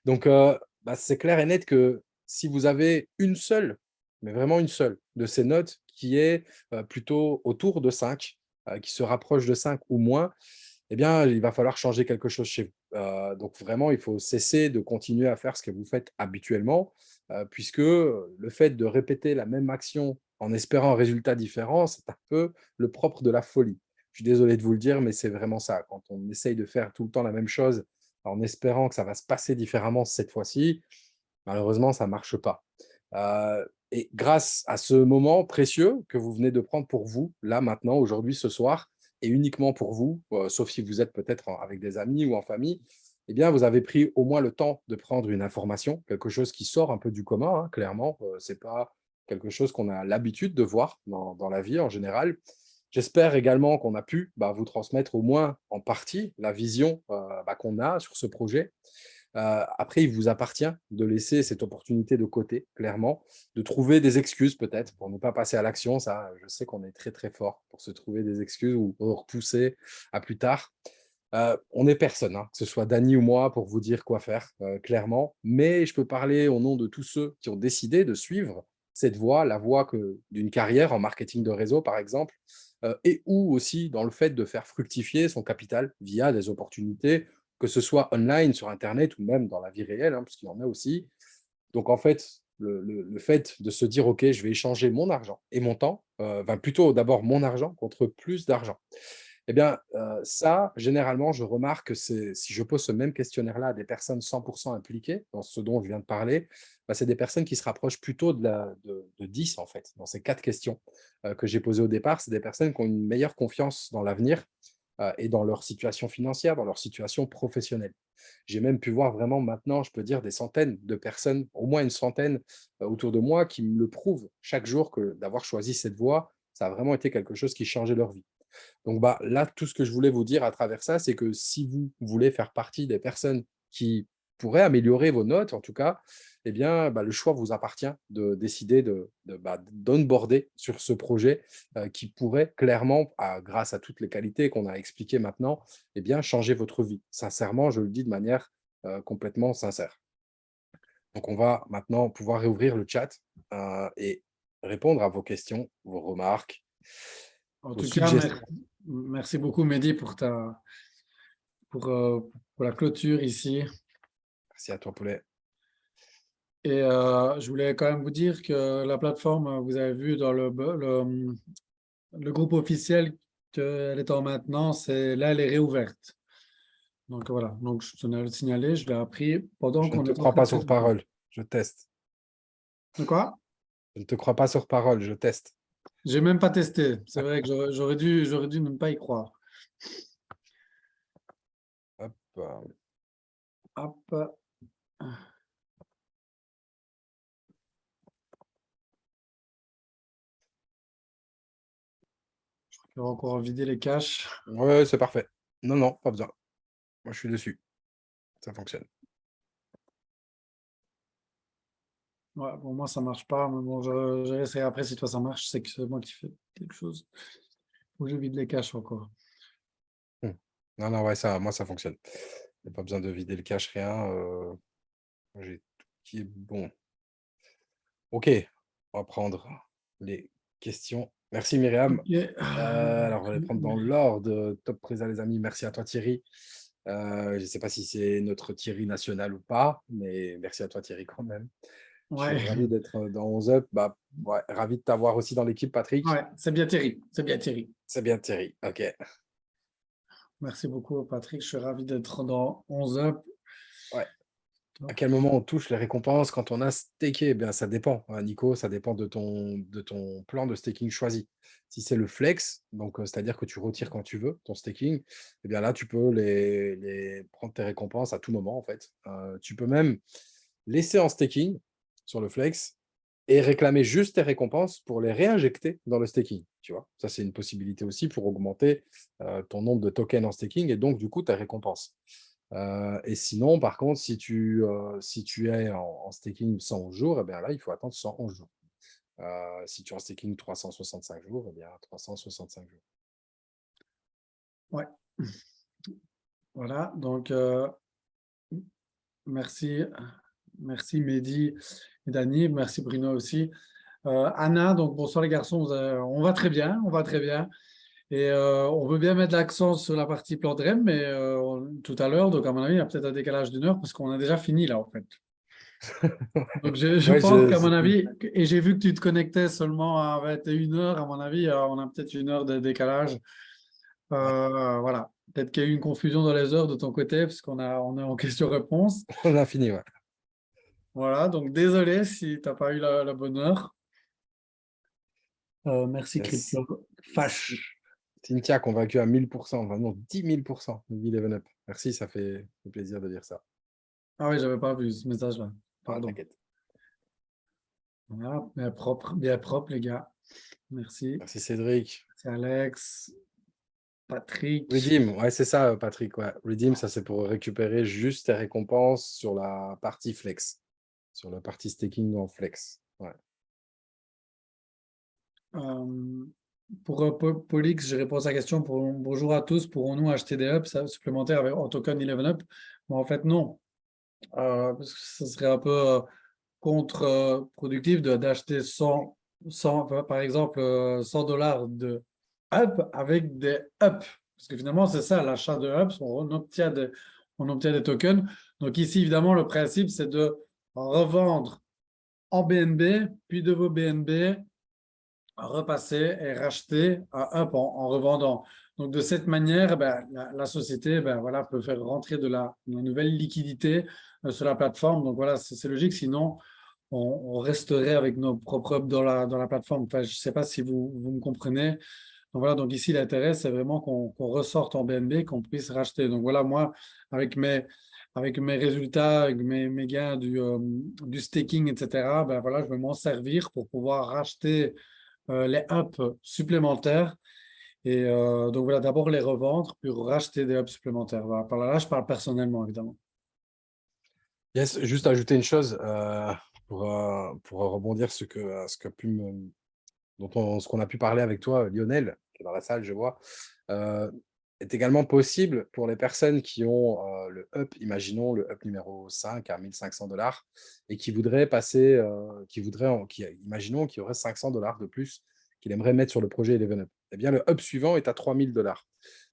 Donc, bah, c'est clair et net que si vous avez une seule, mais vraiment une seule de ces notes qui est, plutôt autour de 5, qui se rapproche de 5 ou moins, eh bien, il va falloir changer quelque chose chez vous. Donc vraiment, il faut cesser de continuer à faire ce que vous faites habituellement, puisque, le fait de répéter la même action en espérant un résultat différent, c'est un peu le propre de la folie. Je suis désolé de vous le dire, mais c'est vraiment ça. Quand on essaye de faire tout le temps la même chose en espérant que ça va se passer différemment cette fois-ci, malheureusement, ça ne marche pas. Et grâce à ce moment précieux que vous venez de prendre pour vous, là, maintenant, aujourd'hui, ce soir, et uniquement pour vous, sauf si vous êtes peut-être avec des amis ou en famille, eh bien, vous avez pris au moins le temps de prendre une information, quelque chose qui sort un peu du commun, hein, clairement. Ce n'est pas quelque chose qu'on a l'habitude de voir dans la vie en général. J'espère également qu'on a pu bah, vous transmettre au moins en partie la vision bah, qu'on a sur ce projet. Après, il vous appartient de laisser cette opportunité de côté, clairement, de trouver des excuses peut-être pour ne pas passer à l'action. Ça, je sais qu'on est très, très fort pour se trouver des excuses ou repousser à plus tard. On n'est personne, hein, que ce soit Dany ou moi, pour vous dire quoi faire, clairement. Mais je peux parler au nom de tous ceux qui ont décidé de suivre cette voie, la voie d'une carrière en marketing de réseau, par exemple, et ou aussi dans le fait de faire fructifier son capital via des opportunités, que ce soit online, sur internet ou même dans la vie réelle, hein, parce qu'il y en a aussi. Donc en fait, le fait de se dire: «OK, je vais échanger mon argent et mon temps», enfin plutôt d'abord mon argent contre plus d'argent. Eh bien, ça, généralement, je remarque que c'est si je pose ce même questionnaire-là à des personnes 100 impliquées dans ce dont je viens de parler, bah, c'est des personnes qui se rapprochent plutôt de 10 en fait, dans ces 4 questions, que j'ai posées au départ. C'est des personnes qui ont une meilleure confiance dans l'avenir, et dans leur situation financière, dans leur situation professionnelle. J'ai même pu voir vraiment maintenant, je peux dire, des centaines de personnes, au moins une centaine, autour de moi qui me le prouvent chaque jour que d'avoir choisi cette voie, ça a vraiment été quelque chose qui changeait leur vie. Donc bah, là, tout ce que je voulais vous dire à travers ça, c'est que si vous voulez faire partie des personnes qui pourraient améliorer vos notes, en tout cas, eh bien, bah, le choix vous appartient de décider d'onboarder sur ce projet qui pourrait clairement, grâce à toutes les qualités qu'on a expliquées maintenant, eh bien, changer votre vie. Sincèrement, je le dis de manière complètement sincère. Donc, on va maintenant pouvoir réouvrir le chat et répondre à vos questions, vos remarques, En vos tout cas, suggestions. merci beaucoup, Mehdi, pour la clôture ici. Merci à toi, Poulet. Et je voulais quand même vous dire que la plateforme, vous avez vu dans le groupe officiel qu'elle est en maintenance, et là, elle est réouverte. Donc voilà, donc je tenais à le signaler, je l'ai appris pendant Je ne qu'on te est en crois train pas de faire sur le groupe. parole, je teste. De quoi? Je ne te crois pas sur parole, je teste. J'ai même pas testé. C'est vrai que j'aurais dû ne pas y croire. Hop, Hop. Je vais encore vider les caches. ouais, c'est parfait. Non, non, pas besoin. Moi, je suis dessus. Ça fonctionne. Ouais, pour moi, ça marche pas. Mais bon, je laisserai après si toi ça marche. C'est que c'est moi qui fais quelque chose. Faut que je vide les caches encore. Hmm. Non, non, ouais, ça, moi, ça fonctionne. Il n'y a pas besoin de vider le cache, rien. J'ai tout qui est bon. OK, on va prendre les questions. Merci Myriam. Ok. Alors, on va les prendre dans l'ordre. Top Présa, les amis. Merci à toi, Thierry. Je ne sais pas si c'est notre Thierry national ou pas, mais merci à toi, Thierry, quand même. Je suis Ouais, ravi d'être dans 11 Up. Bah, ouais, ravi de t'avoir aussi dans l'équipe, Patrick. ouais, c'est bien Thierry, c'est bien Thierry. C'est bien, Thierry. OK. Merci beaucoup, Patrick. Je suis ravi d'être dans 11 Up. Ouais. À quel moment on touche les récompenses quand on a staké? Eh bien, ça dépend, hein, Nico, ça dépend de ton plan de staking choisi. Si c'est le flex, donc c'est-à-dire que tu retires quand tu veux ton staking, eh bien là, tu peux prendre tes récompenses à tout moment, en fait. Tu peux même laisser en staking sur le flex et réclamer juste tes récompenses pour les réinjecter dans le staking, tu vois? Ça, c'est une possibilité aussi pour augmenter, ton nombre de tokens en staking et donc du coup, tes récompenses. Et sinon, par contre, si tu es en staking 111 jours, eh bien là, il faut attendre 111 jours. Si tu es en staking 365 jours, eh bien 365 jours. Ouais, voilà. Donc, merci, merci Mehdi et Dani. Merci Bruno aussi. Anna, donc bonsoir les garçons. On va très bien, on va très bien. Et on veut bien mettre l'accent sur la partie plan de REM, mais tout à l'heure, donc à mon avis, il y a peut-être un décalage d'une heure parce qu'on a déjà fini là en fait. Donc je Ouais, pense qu'à mon avis, et j'ai vu que tu te connectais seulement à 21 heures, à mon avis, on a peut-être une heure de décalage. ouais, Voilà. Peut-être qu'il y a eu une confusion dans les heures de ton côté, parce on est en question-réponse. on a fini, ouais. Voilà, donc désolé si tu n'as pas eu la bonne heure. Merci Yes. Crypto. Fâche. Cynthia convaincue à 1000%, vraiment 10 000% de Eleven Up. Merci, ça fait plaisir de dire ça. Ah oui, j'avais pas vu ce message-là. Ah, Pardon. t'inquiète. Voilà, bien propre, les gars. Merci. Merci Cédric. C'est Alex, Patrick. Redeem, ouais, c'est ça, Patrick. Ouais. Redeem, ça c'est pour récupérer juste tes récompenses sur la partie flex, sur la partie staking en flex. Ouais. Euh, pour Polix, je réponds à sa question. Bonjour à tous. Pourrons-nous acheter des ups supplémentaires en token 11 up? Bon, en fait, non. Parce que ce serait un peu contre-productif d'acheter 100, par exemple, 100 dollars de up avec des up. Parce que finalement, c'est ça, l'achat de ups, on obtient des tokens. Donc ici, évidemment, le principe, c'est de revendre en BNB, puis de vos BNB, repasser et racheter un up en revendant. Donc de cette manière, ben, la société voilà, peut faire rentrer de la nouvelle liquidité sur la plateforme. Donc voilà, c'est logique. Sinon, on resterait avec nos propres ups dans la plateforme. Enfin, je ne sais pas si vous me comprenez. Donc voilà, donc ici, l'intérêt, c'est vraiment qu'on ressorte en BNB, qu'on puisse racheter. Donc voilà, moi, avec mes résultats, avec mes gains du staking, etc., ben voilà, je vais m'en servir pour pouvoir racheter les ups supplémentaires. Et donc voilà, d'abord les revendre, puis racheter des ups supplémentaires. Voilà, par là, je parle personnellement, évidemment. Yes, juste ajouter une chose pour rebondir ce que pu ce qu'on a pu parler avec toi, Lionel, qui est dans la salle, je vois, est également possible pour les personnes qui ont le up, imaginons le up numéro 5 à 1500 dollars et qui voudraient passer, imaginons qu'il y aurait 500 dollars de plus qu'il aimerait mettre sur le projet Eleven Up. Eh bien, le up suivant est à 3000 dollars.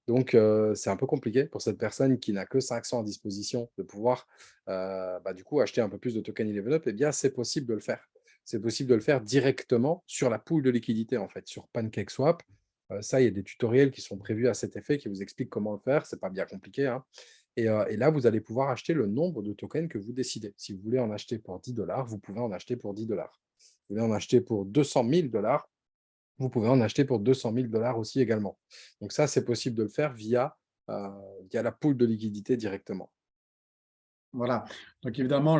Donc, c'est un peu compliqué pour cette personne qui n'a que 500 à disposition de pouvoir du coup acheter un peu plus de token Eleven Up. Eh bien, c'est possible de le faire. C'est possible de le faire directement sur la pool de liquidité, en fait, sur PancakeSwap. Ça, il y a des tutoriels qui sont prévus à cet effet qui vous expliquent comment le faire. Ce n'est pas bien compliqué, hein. Et là, vous allez pouvoir acheter le nombre de tokens que vous décidez. Si vous voulez en acheter pour 10 dollars, vous pouvez en acheter pour 10 dollars. Vous voulez en acheter pour 200 000 dollars, vous pouvez en acheter pour 200 000 dollars aussi également. Donc ça, c'est possible de le faire via la pool de liquidité directement. Voilà. Donc évidemment,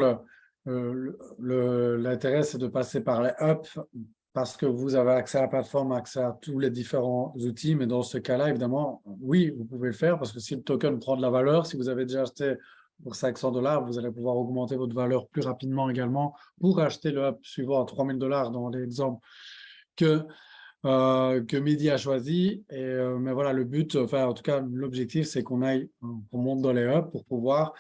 l'intérêt, c'est de passer par les ups parce que vous avez accès à la plateforme, accès à tous les différents outils. Mais dans ce cas-là, évidemment, oui, vous pouvez le faire parce que si le token prend de la valeur, si vous avez déjà acheté pour 500 dollars, vous allez pouvoir augmenter votre valeur plus rapidement également pour acheter le up suivant à 3000 dollars dans l'exemple que que Mehdi a choisi. Mais voilà, le but, enfin, en tout cas, l'objectif, c'est qu'on monte dans les hubs pour pouvoir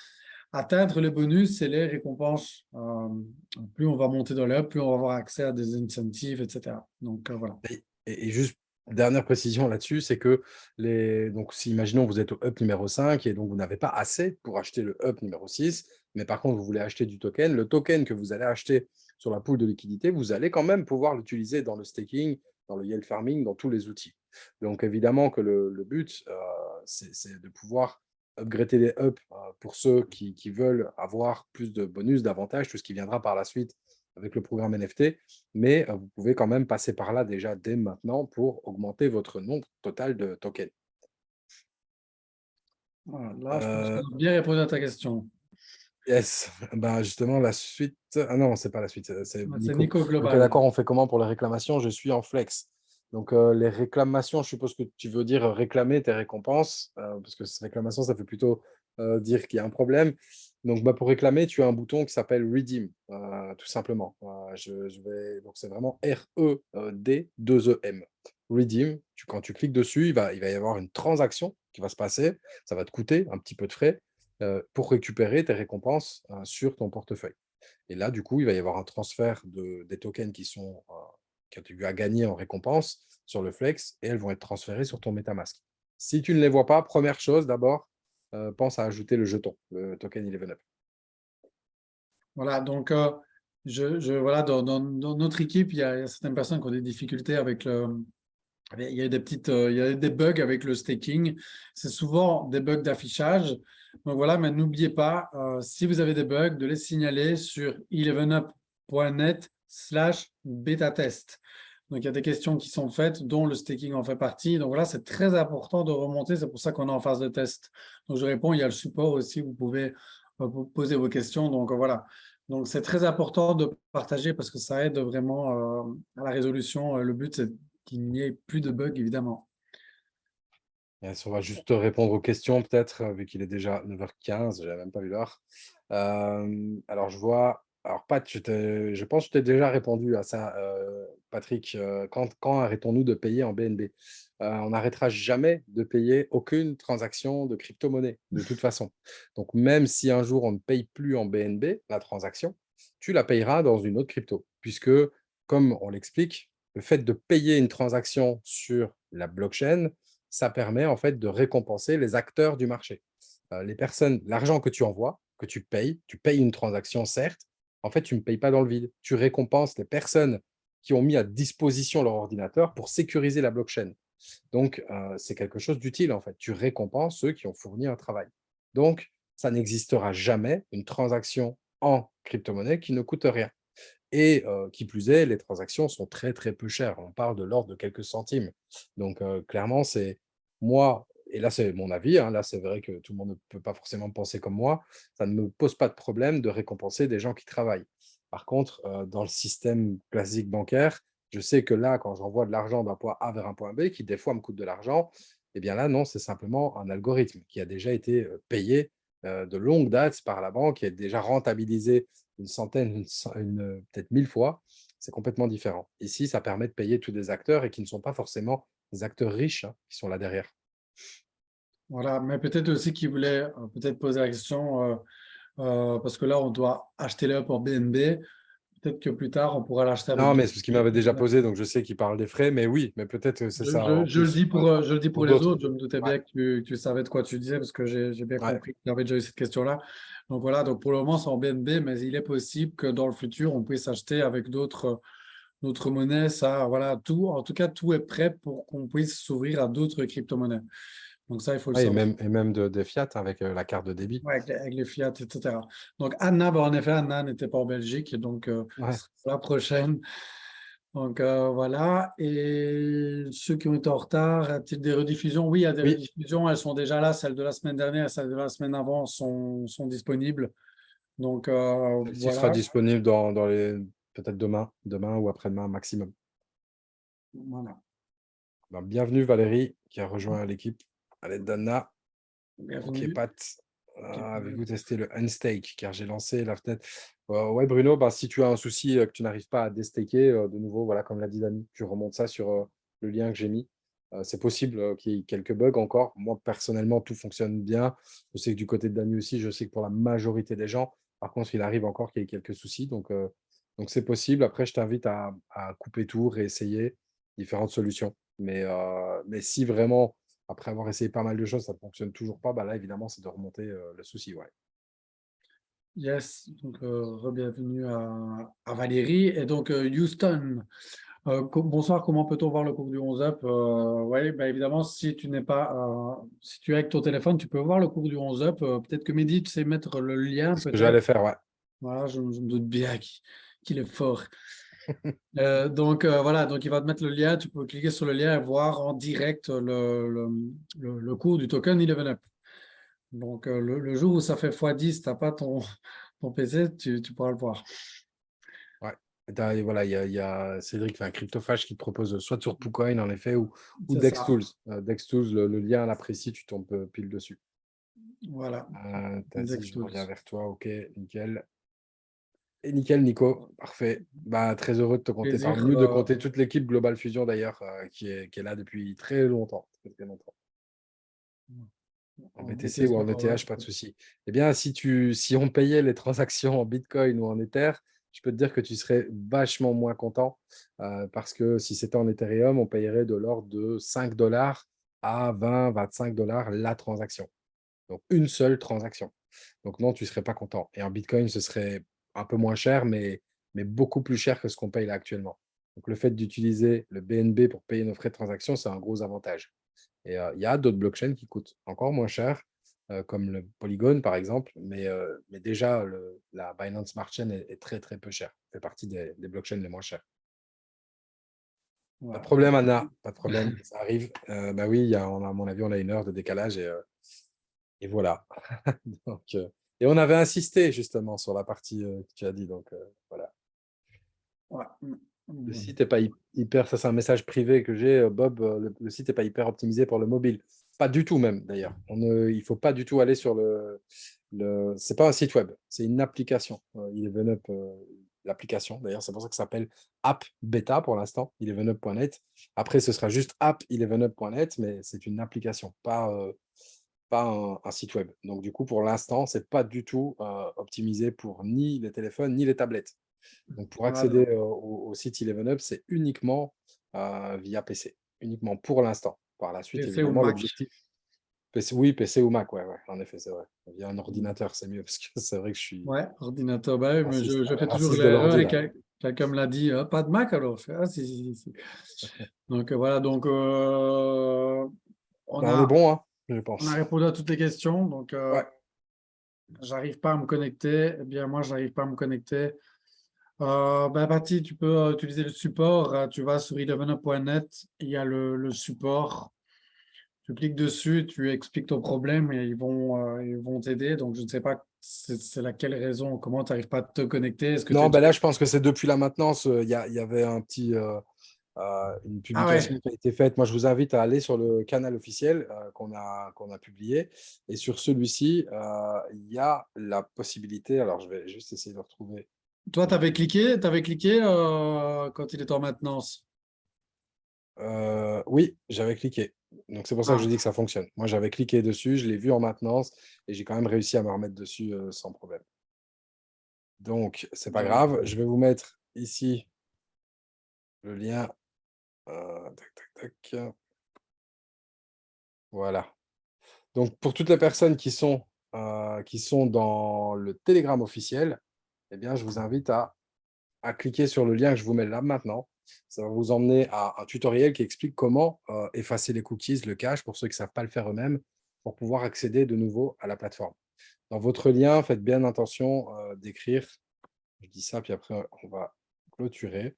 atteindre les bonus et les récompenses. Plus on va monter dans les hubs, plus on va avoir accès à des incentives, etc. Donc, voilà. Et juste, dernière précision là-dessus, c'est que donc si imaginons vous êtes au up numéro 5 et donc vous n'avez pas assez pour acheter le up numéro 6, mais par contre, vous voulez acheter du token, le token que vous allez acheter sur la pool de liquidité, vous allez quand même pouvoir l'utiliser dans le staking, dans le yield farming, dans tous les outils. Donc, évidemment que le but, c'est de pouvoir upgrader les ups pour ceux qui veulent avoir plus de bonus, d'avantages, tout ce qui viendra par la suite avec le programme NFT. Mais vous pouvez quand même passer par là déjà dès maintenant pour augmenter votre nombre total de tokens. Voilà, là, je pense qu'on a bien répondu à ta question. Yes, ben justement, la suite. Ah non, c'est pas la suite, c'est C'est Nico. Nico Ok, Global. d'accord, on fait comment pour les réclamations? Je suis en flex. Donc, les réclamations, je suppose que tu veux dire réclamer tes récompenses, parce que réclamation, ça fait plutôt dire qu'il y a un problème. Donc, bah, pour réclamer, tu as un bouton qui s'appelle Redeem, tout simplement. Je vais... Donc, c'est vraiment R-E-D 2-E-M. Redeem, quand tu cliques dessus, il va y avoir une transaction qui va se passer. Ça va te coûter un petit peu de frais pour récupérer tes récompenses sur ton portefeuille. Et là, du coup, il va y avoir un transfert des tokens que tu as gagnés en récompense sur le Flex et elles vont être transférées sur ton MetaMask. Si tu ne les vois pas, première chose, d'abord, pense à ajouter le jeton, le token 11up. Voilà, donc voilà, dans notre équipe, il y a certaines personnes qui ont des difficultés avec il y a il y a des bugs avec le staking. C'est souvent des bugs d'affichage. Donc voilà, mais n'oubliez pas, si vous avez des bugs, de les signaler sur 11up.net/bêta-test. Donc il y a des questions qui sont faites, dont le staking en fait partie. Donc voilà, c'est très important de remonter. C'est pour ça qu'on est en phase de test. Donc je réponds, il y a le support aussi, vous pouvez poser vos questions. Donc voilà. Donc c'est très important de partager parce que ça aide vraiment à la résolution. Le but, c'est qu'il n'y ait plus de bugs, évidemment. Yes, on va juste répondre aux questions, peut-être, vu qu'il est déjà 9h15, je n'avais même pas vu l'heure. Alors, je vois. Alors, Pat, je pense que je t'ai déjà répondu à ça, Patrick. Quand arrêtons-nous de payer en BNB? On n'arrêtera jamais de payer aucune transaction de crypto-monnaie, de toute façon. Donc, même si un jour on ne paye plus en BNB, la transaction, tu la payeras dans une autre crypto, puisque, comme on l'explique, le fait de payer une transaction sur la blockchain, ça permet en fait de récompenser les acteurs du marché. Les personnes, l'argent que tu envoies, que tu payes une transaction, certes, en fait, tu ne payes pas dans le vide. Tu récompenses les personnes qui ont mis à disposition leur ordinateur pour sécuriser la blockchain. Donc, c'est quelque chose d'utile, en fait. Tu récompenses ceux qui ont fourni un travail. Donc, ça n'existera jamais une transaction en crypto-monnaie qui ne coûte rien. Et qui plus est, les transactions sont très, très peu chères. On parle de l'ordre de quelques centimes. Donc, clairement, c'est moi, et là, c'est mon avis, hein, là, c'est vrai que tout le monde ne peut pas forcément penser comme moi, ça ne me pose pas de problème de récompenser des gens qui travaillent. Par contre, dans le système classique bancaire, je sais que là, quand j'envoie de l'argent d'un point A vers un point B, qui des fois me coûte de l'argent, eh bien là, non, c'est simplement un algorithme qui a déjà été payé de longue date par la banque, qui est déjà rentabilisé une centaine, peut-être 1000 fois, c'est complètement différent. Ici, ça permet de payer tous des acteurs et qui ne sont pas forcément des acteurs riches hein, qui sont là derrière. Voilà, mais peut-être aussi qu'ils voulaient peut-être poser la question, parce que là, on doit acheter l'UP en BNB. Peut-être que plus tard, on pourra l'acheter avec Non, mais d'autres. c'est ce qu'il m'avait déjà posé, donc je sais qu'il parle des frais, mais oui, mais peut-être c'est ça en Je le plus dis je le dis pour pour les d'autres. autres. Je me doutais Ouais, bien que tu savais de quoi tu disais parce que j'ai bien ouais. compris qu'il y avait déjà eu cette question-là. Donc voilà, donc pour le moment, c'est en BNB, mais il est possible que dans le futur, on puisse acheter avec d'autres monnaies. Ça, voilà, tout, en tout cas, tout est prêt pour qu'on puisse s'ouvrir à d'autres crypto-monnaies. Donc ça, il faut le Ouais, savoir. et même des fiat avec la carte de débit. Ouais, avec les Fiat, etc. Donc Anna, en effet, Anna n'était pas en Belgique, donc Ouais. ce sera la prochaine. Donc voilà. Et ceux qui ont été en retard, à titre des rediffusions, oui, il y a des Oui, rediffusions, elles sont déjà là. Celles de la semaine dernière et celles de la semaine avant sont disponibles. Donc celle-ci sera voilà. disponible dans les peut-être demain ou après-demain maximum. Voilà. Ben, bienvenue Valérie qui a rejoint l'équipe à l'aide d'Anna. Ok, Bienvenue. Pat, avez-vous testé le unstake? Car j'ai lancé la fenêtre. Ouais, Bruno, bah, si tu as un souci que tu n'arrives pas à déstaker, de nouveau, voilà, comme l'a dit Dani, tu remontes ça sur le lien que j'ai mis. C'est possible qu'il y ait quelques bugs encore. Moi, personnellement, tout fonctionne bien. Je sais que du côté de Dani aussi, je sais que pour la majorité des gens, par contre, il arrive encore qu'il y ait quelques soucis. Donc c'est possible. Après, je t'invite à couper tout, réessayer différentes solutions. Mais si vraiment après avoir essayé pas mal de choses, ça ne fonctionne toujours pas, bah là, évidemment, c'est de remonter le souci. Ouais. Yes, donc bienvenue à Valérie. Et donc Houston, bonsoir, comment peut-on voir le cours du 11 up? Oui, bah, évidemment, si tu n'es pas, si tu es avec ton téléphone, tu peux voir le cours du 11 up. Peut-être que Mehdi, tu sais mettre le lien, C'est ce que j'allais peut-être. faire, ouais. Voilà, je me doute bien qu'il est fort. Donc voilà, donc il va te mettre le lien, tu peux cliquer sur le lien et voir en direct le cours du token 11up. Donc le jour où ça fait x10, tu n'as pas ton PC, tu pourras le voir. Ouais. Et voilà, il y a Cédric, enfin, Cryptophage qui te propose soit sur PooCoin, en effet, ou C'est ça. DexTools. DexTools, le lien là précis, tu tombes pile dessus. Voilà. Vas-y, Index je reviens Tools. vers toi. Ok, nickel. Et nickel, Nico. Parfait. Bah, très heureux de te compter Plaisir. parmi nous, de compter toute l'équipe Global Fusion d'ailleurs, qui est là depuis très longtemps. Très, très longtemps. En On BTC était ou en sur, ETH, pas de souci. Eh bien, si on payait les transactions en Bitcoin ou en Ether, je peux te dire que tu serais vachement moins content parce que si c'était en Ethereum, on payerait de l'ordre de 5 dollars à 20, 25 dollars la transaction. Donc, une seule transaction. Donc, non, tu ne serais pas content. Et en Bitcoin, ce serait un peu moins cher, mais beaucoup plus cher que ce qu'on paye là actuellement. Donc, le fait d'utiliser le BNB pour payer nos frais de transaction, c'est un gros avantage. Et il y a d'autres blockchains qui coûtent encore moins cher, comme le Polygon, par exemple, mais déjà, la Binance Smart Chain est très, très peu chère. Ça fait partie des blockchains les moins chères. Pas de voilà. problème, Anna, pas de problème, ça arrive. Bah oui, à mon avis, on a 1 heure de décalage et voilà. Donc, et on avait insisté justement sur la partie que tu as dit. Donc, voilà. Ouais. Le Mm. site n'est pas hyper, ça c'est un message privé que j'ai, Bob, le site n'est pas hyper optimisé pour le mobile. Pas du tout même d'ailleurs. Il ne faut pas du tout aller sur c'est pas un site web, c'est une application. 11up, l'application d'ailleurs, c'est pour ça que ça s'appelle App Beta pour l'instant, 11up.net. Après, ce sera juste app 11up.net, mais c'est une application, pas un site web. Donc du coup, pour l'instant, c'est pas du tout optimisé pour ni les téléphones ni les tablettes. Donc, pour Ah, accéder non. au site 11up, c'est uniquement via PC, uniquement pour l'instant. Par la suite, PC ou évidemment, Mac. l'objectif, PC, oui, PC ou Mac, ouais, ouais, en effet, c'est vrai. Via un ordinateur, c'est mieux parce que c'est vrai que Ouais, ordinateur. Bah, oui, mais je un fais toujours raciste de l'erreur l'ordi, et là. quelqu'un me l'a dit, pas de Mac alors. Je fais, ah, si, si, si. Donc voilà, donc on Bah, on est a, bon, hein, je on a pense. répondu à toutes les questions. Donc Ouais. j'arrive pas à me connecter. Eh bien, moi, j'arrive pas à me connecter. Ben, Bapti, tu peux utiliser le support. Tu vas sur 11up.net, il y a le support. Tu cliques dessus, tu expliques ton problème et ils vont t'aider. Donc, je ne sais pas c'est laquelle raison, comment tu n'arrives pas à te connecter. Est-ce que tu es Non, déjà... ben là, je pense que c'est depuis la maintenance. Il y avait une Ah publication ouais, qui a été faite. Moi, je vous invite à aller sur le canal officiel qu'on a publié. Et sur celui-ci, il y a la possibilité. Alors, je vais juste essayer de retrouver. toi, t'avais cliqué quand il était en maintenance. Oui, j'avais cliqué. Donc, c'est pour ça que je Ah, dis que ça fonctionne. Moi, j'avais cliqué dessus, je l'ai vu en maintenance et j'ai quand même réussi à me remettre dessus sans problème. Donc, c'est pas donc, grave. Je vais vous mettre ici le lien. Tac, tac, tac. Voilà. Donc, pour toutes les personnes qui sont dans le Telegram officiel, eh bien, je vous invite à cliquer sur le lien que je vous mets là maintenant. Ça va vous emmener à un tutoriel qui explique comment effacer les cookies, le cache, pour ceux qui ne savent pas le faire eux-mêmes, pour pouvoir accéder de nouveau à la plateforme. Dans votre lien, faites bien attention d'écrire, je dis ça, puis après, on va clôturer.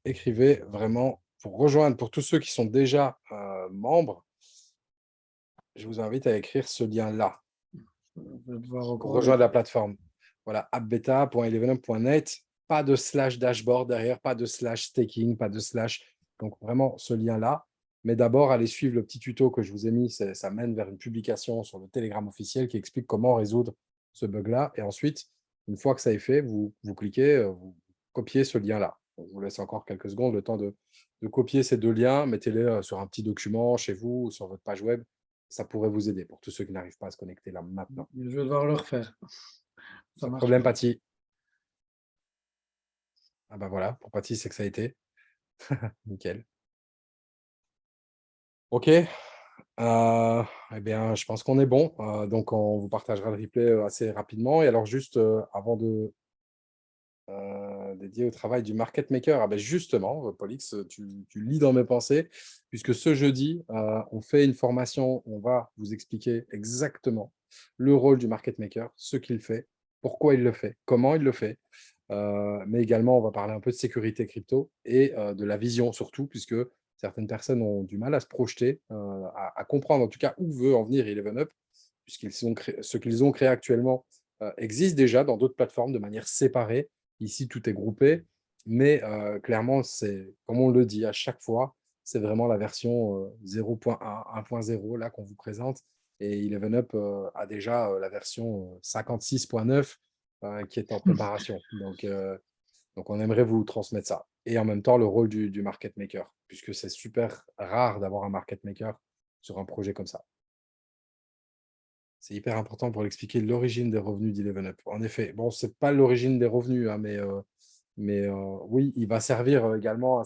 Écrivez vraiment pour rejoindre, pour tous ceux qui sont déjà membres, je vous invite à écrire ce lien-là je vais devoir pour encore le... rejoindre la plateforme. Voilà, appbeta.11up.net, pas de slash dashboard derrière, pas de slash staking, pas de slash. Donc, vraiment, ce lien-là. Mais d'abord, allez suivre le petit tuto que je vous ai mis. Ça mène vers une publication sur le Telegram officiel qui explique comment résoudre ce bug-là. Et ensuite, une fois que ça est fait, vous cliquez, vous copiez ce lien-là. Je vous laisse encore quelques secondes, le temps de copier ces deux liens. Mettez-les sur un petit document chez vous ou sur votre page web. Ça pourrait vous aider pour tous ceux qui n'arrivent pas à se connecter là maintenant. Je vais devoir le refaire. Ça Pas de marche problème, pas. Patty. Ah bah voilà, pour Patty, c'est que ça a été. Nickel. OK. Eh bien, je pense qu'on est bon. Donc, on vous partagera le replay assez rapidement. Et alors, juste avant de dédié au travail du market maker. Ah ben justement, Polix, tu lis dans mes pensées, puisque ce jeudi, on fait une formation, on va vous expliquer exactement le rôle du market maker, ce qu'il fait, pourquoi il le fait, comment il le fait. Mais également, on va parler un peu de sécurité crypto et de la vision surtout, puisque certaines personnes ont du mal à se projeter, à comprendre en tout cas où veut en venir Eleven puisqu'ils ont ce qu'ils ont créé actuellement existe déjà dans d'autres plateformes de manière séparée. Ici, tout est groupé, mais clairement, c'est comme on le dit à chaque fois, c'est vraiment la version 0.1, 1.0 là qu'on vous présente. Et Eleven Up a déjà la version 56.9 qui est en préparation. Donc, on aimerait vous transmettre ça. Et en même temps, le rôle du market maker, puisque c'est super rare d'avoir un market maker sur un projet comme ça. C'est hyper important pour expliquer l'origine des revenus d'Eleven Up. En effet, bon, ce n'est pas l'origine des revenus, hein, mais oui, il va servir également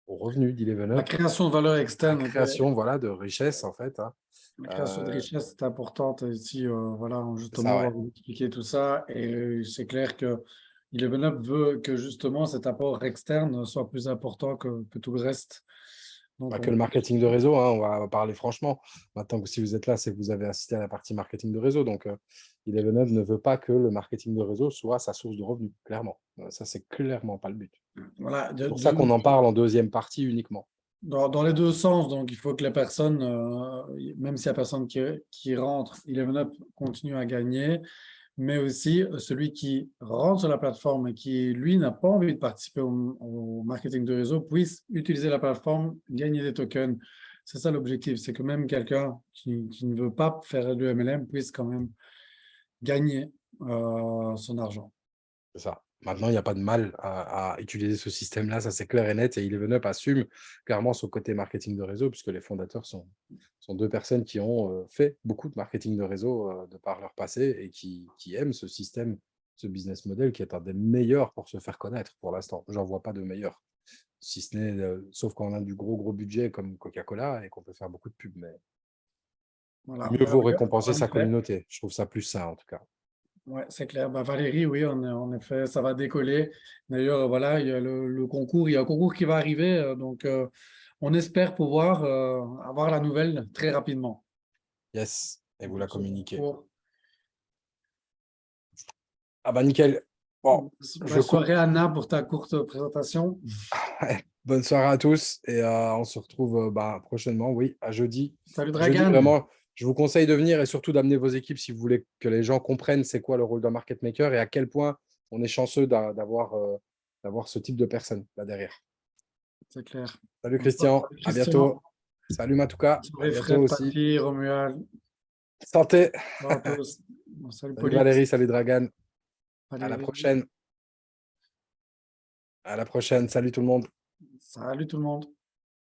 aux revenus d'Eleven La Up, création de valeur à la externe, création voilà, de richesse, en fait. Hein. la création de richesse est importante ici. Voilà, C'est justement, ça, on va ouais. vous expliquer tout ça. Et c'est clair que Eleven Up veut que justement cet apport externe soit plus important que tout le reste. Donc, Pas que le marketing de réseau, hein, on va parler franchement. Maintenant que si vous êtes là, c'est que vous avez assisté à la partie marketing de réseau. Donc, Eleven Up ne veut pas que le marketing de réseau soit sa source de revenus, clairement. Ça, c'est clairement pas le but. voilà, C'est pour ça qu'on en parle en deuxième partie uniquement. dans les deux sens. Donc, il faut que les personnes, même s'il n'y a personne qui rentre, Eleven Up continue à gagner. Mais aussi celui qui rentre sur la plateforme et qui, lui, n'a pas envie de participer au marketing de réseau, puisse utiliser la plateforme, gagner des tokens. C'est ça l'objectif, c'est que même quelqu'un qui ne veut pas faire du MLM puisse quand même gagner son argent. C'est ça. Maintenant, il n'y a pas de mal à utiliser ce système-là, ça c'est clair et net. Et Eleven Up assume clairement son côté marketing de réseau, puisque les fondateurs sont deux personnes qui ont fait beaucoup de marketing de réseau de par leur passé et qui aiment ce système, ce business model qui est un des meilleurs pour se faire connaître pour l'instant. J'en vois pas de meilleur, si ce n'est, sauf quand on a du gros budget comme Coca-Cola et qu'on peut faire beaucoup de pubs. Mais Voilà. mieux Ben vaut oui, récompenser en sa effet. communauté. Je trouve ça plus sain en tout cas. Ouais, c'est clair. Ben, Valérie, oui, en effet, ça va décoller. D'ailleurs, voilà, il y a le concours, il y a un concours qui va arriver. Donc, on espère pouvoir avoir la nouvelle très rapidement. Yes, et vous la Donc, ce communiquez. concours. Ah bah nickel. Bon, je Bonne coupe. soirée, Anna, pour ta courte présentation. Bonne soirée à tous et on se retrouve prochainement, oui, à jeudi. Salut, Jeudi, Dragan. vraiment, je vous conseille de venir et surtout d'amener vos équipes si vous voulez que les gens comprennent c'est quoi le rôle d'un market maker et à quel point on est chanceux d'avoir ce type de personnes là derrière. C'est clair. Salut Bonne soirée, Christian, à Christian. bientôt. Salut Matouka, Bonne à soirée, bientôt Fred, aussi. Patty, Romuald. Santé. Ciao à tous. Salut, Salut Polix. Valérie, salut Dragan. À la Valérie. prochaine. À la prochaine. Salut tout le monde. Salut tout le monde.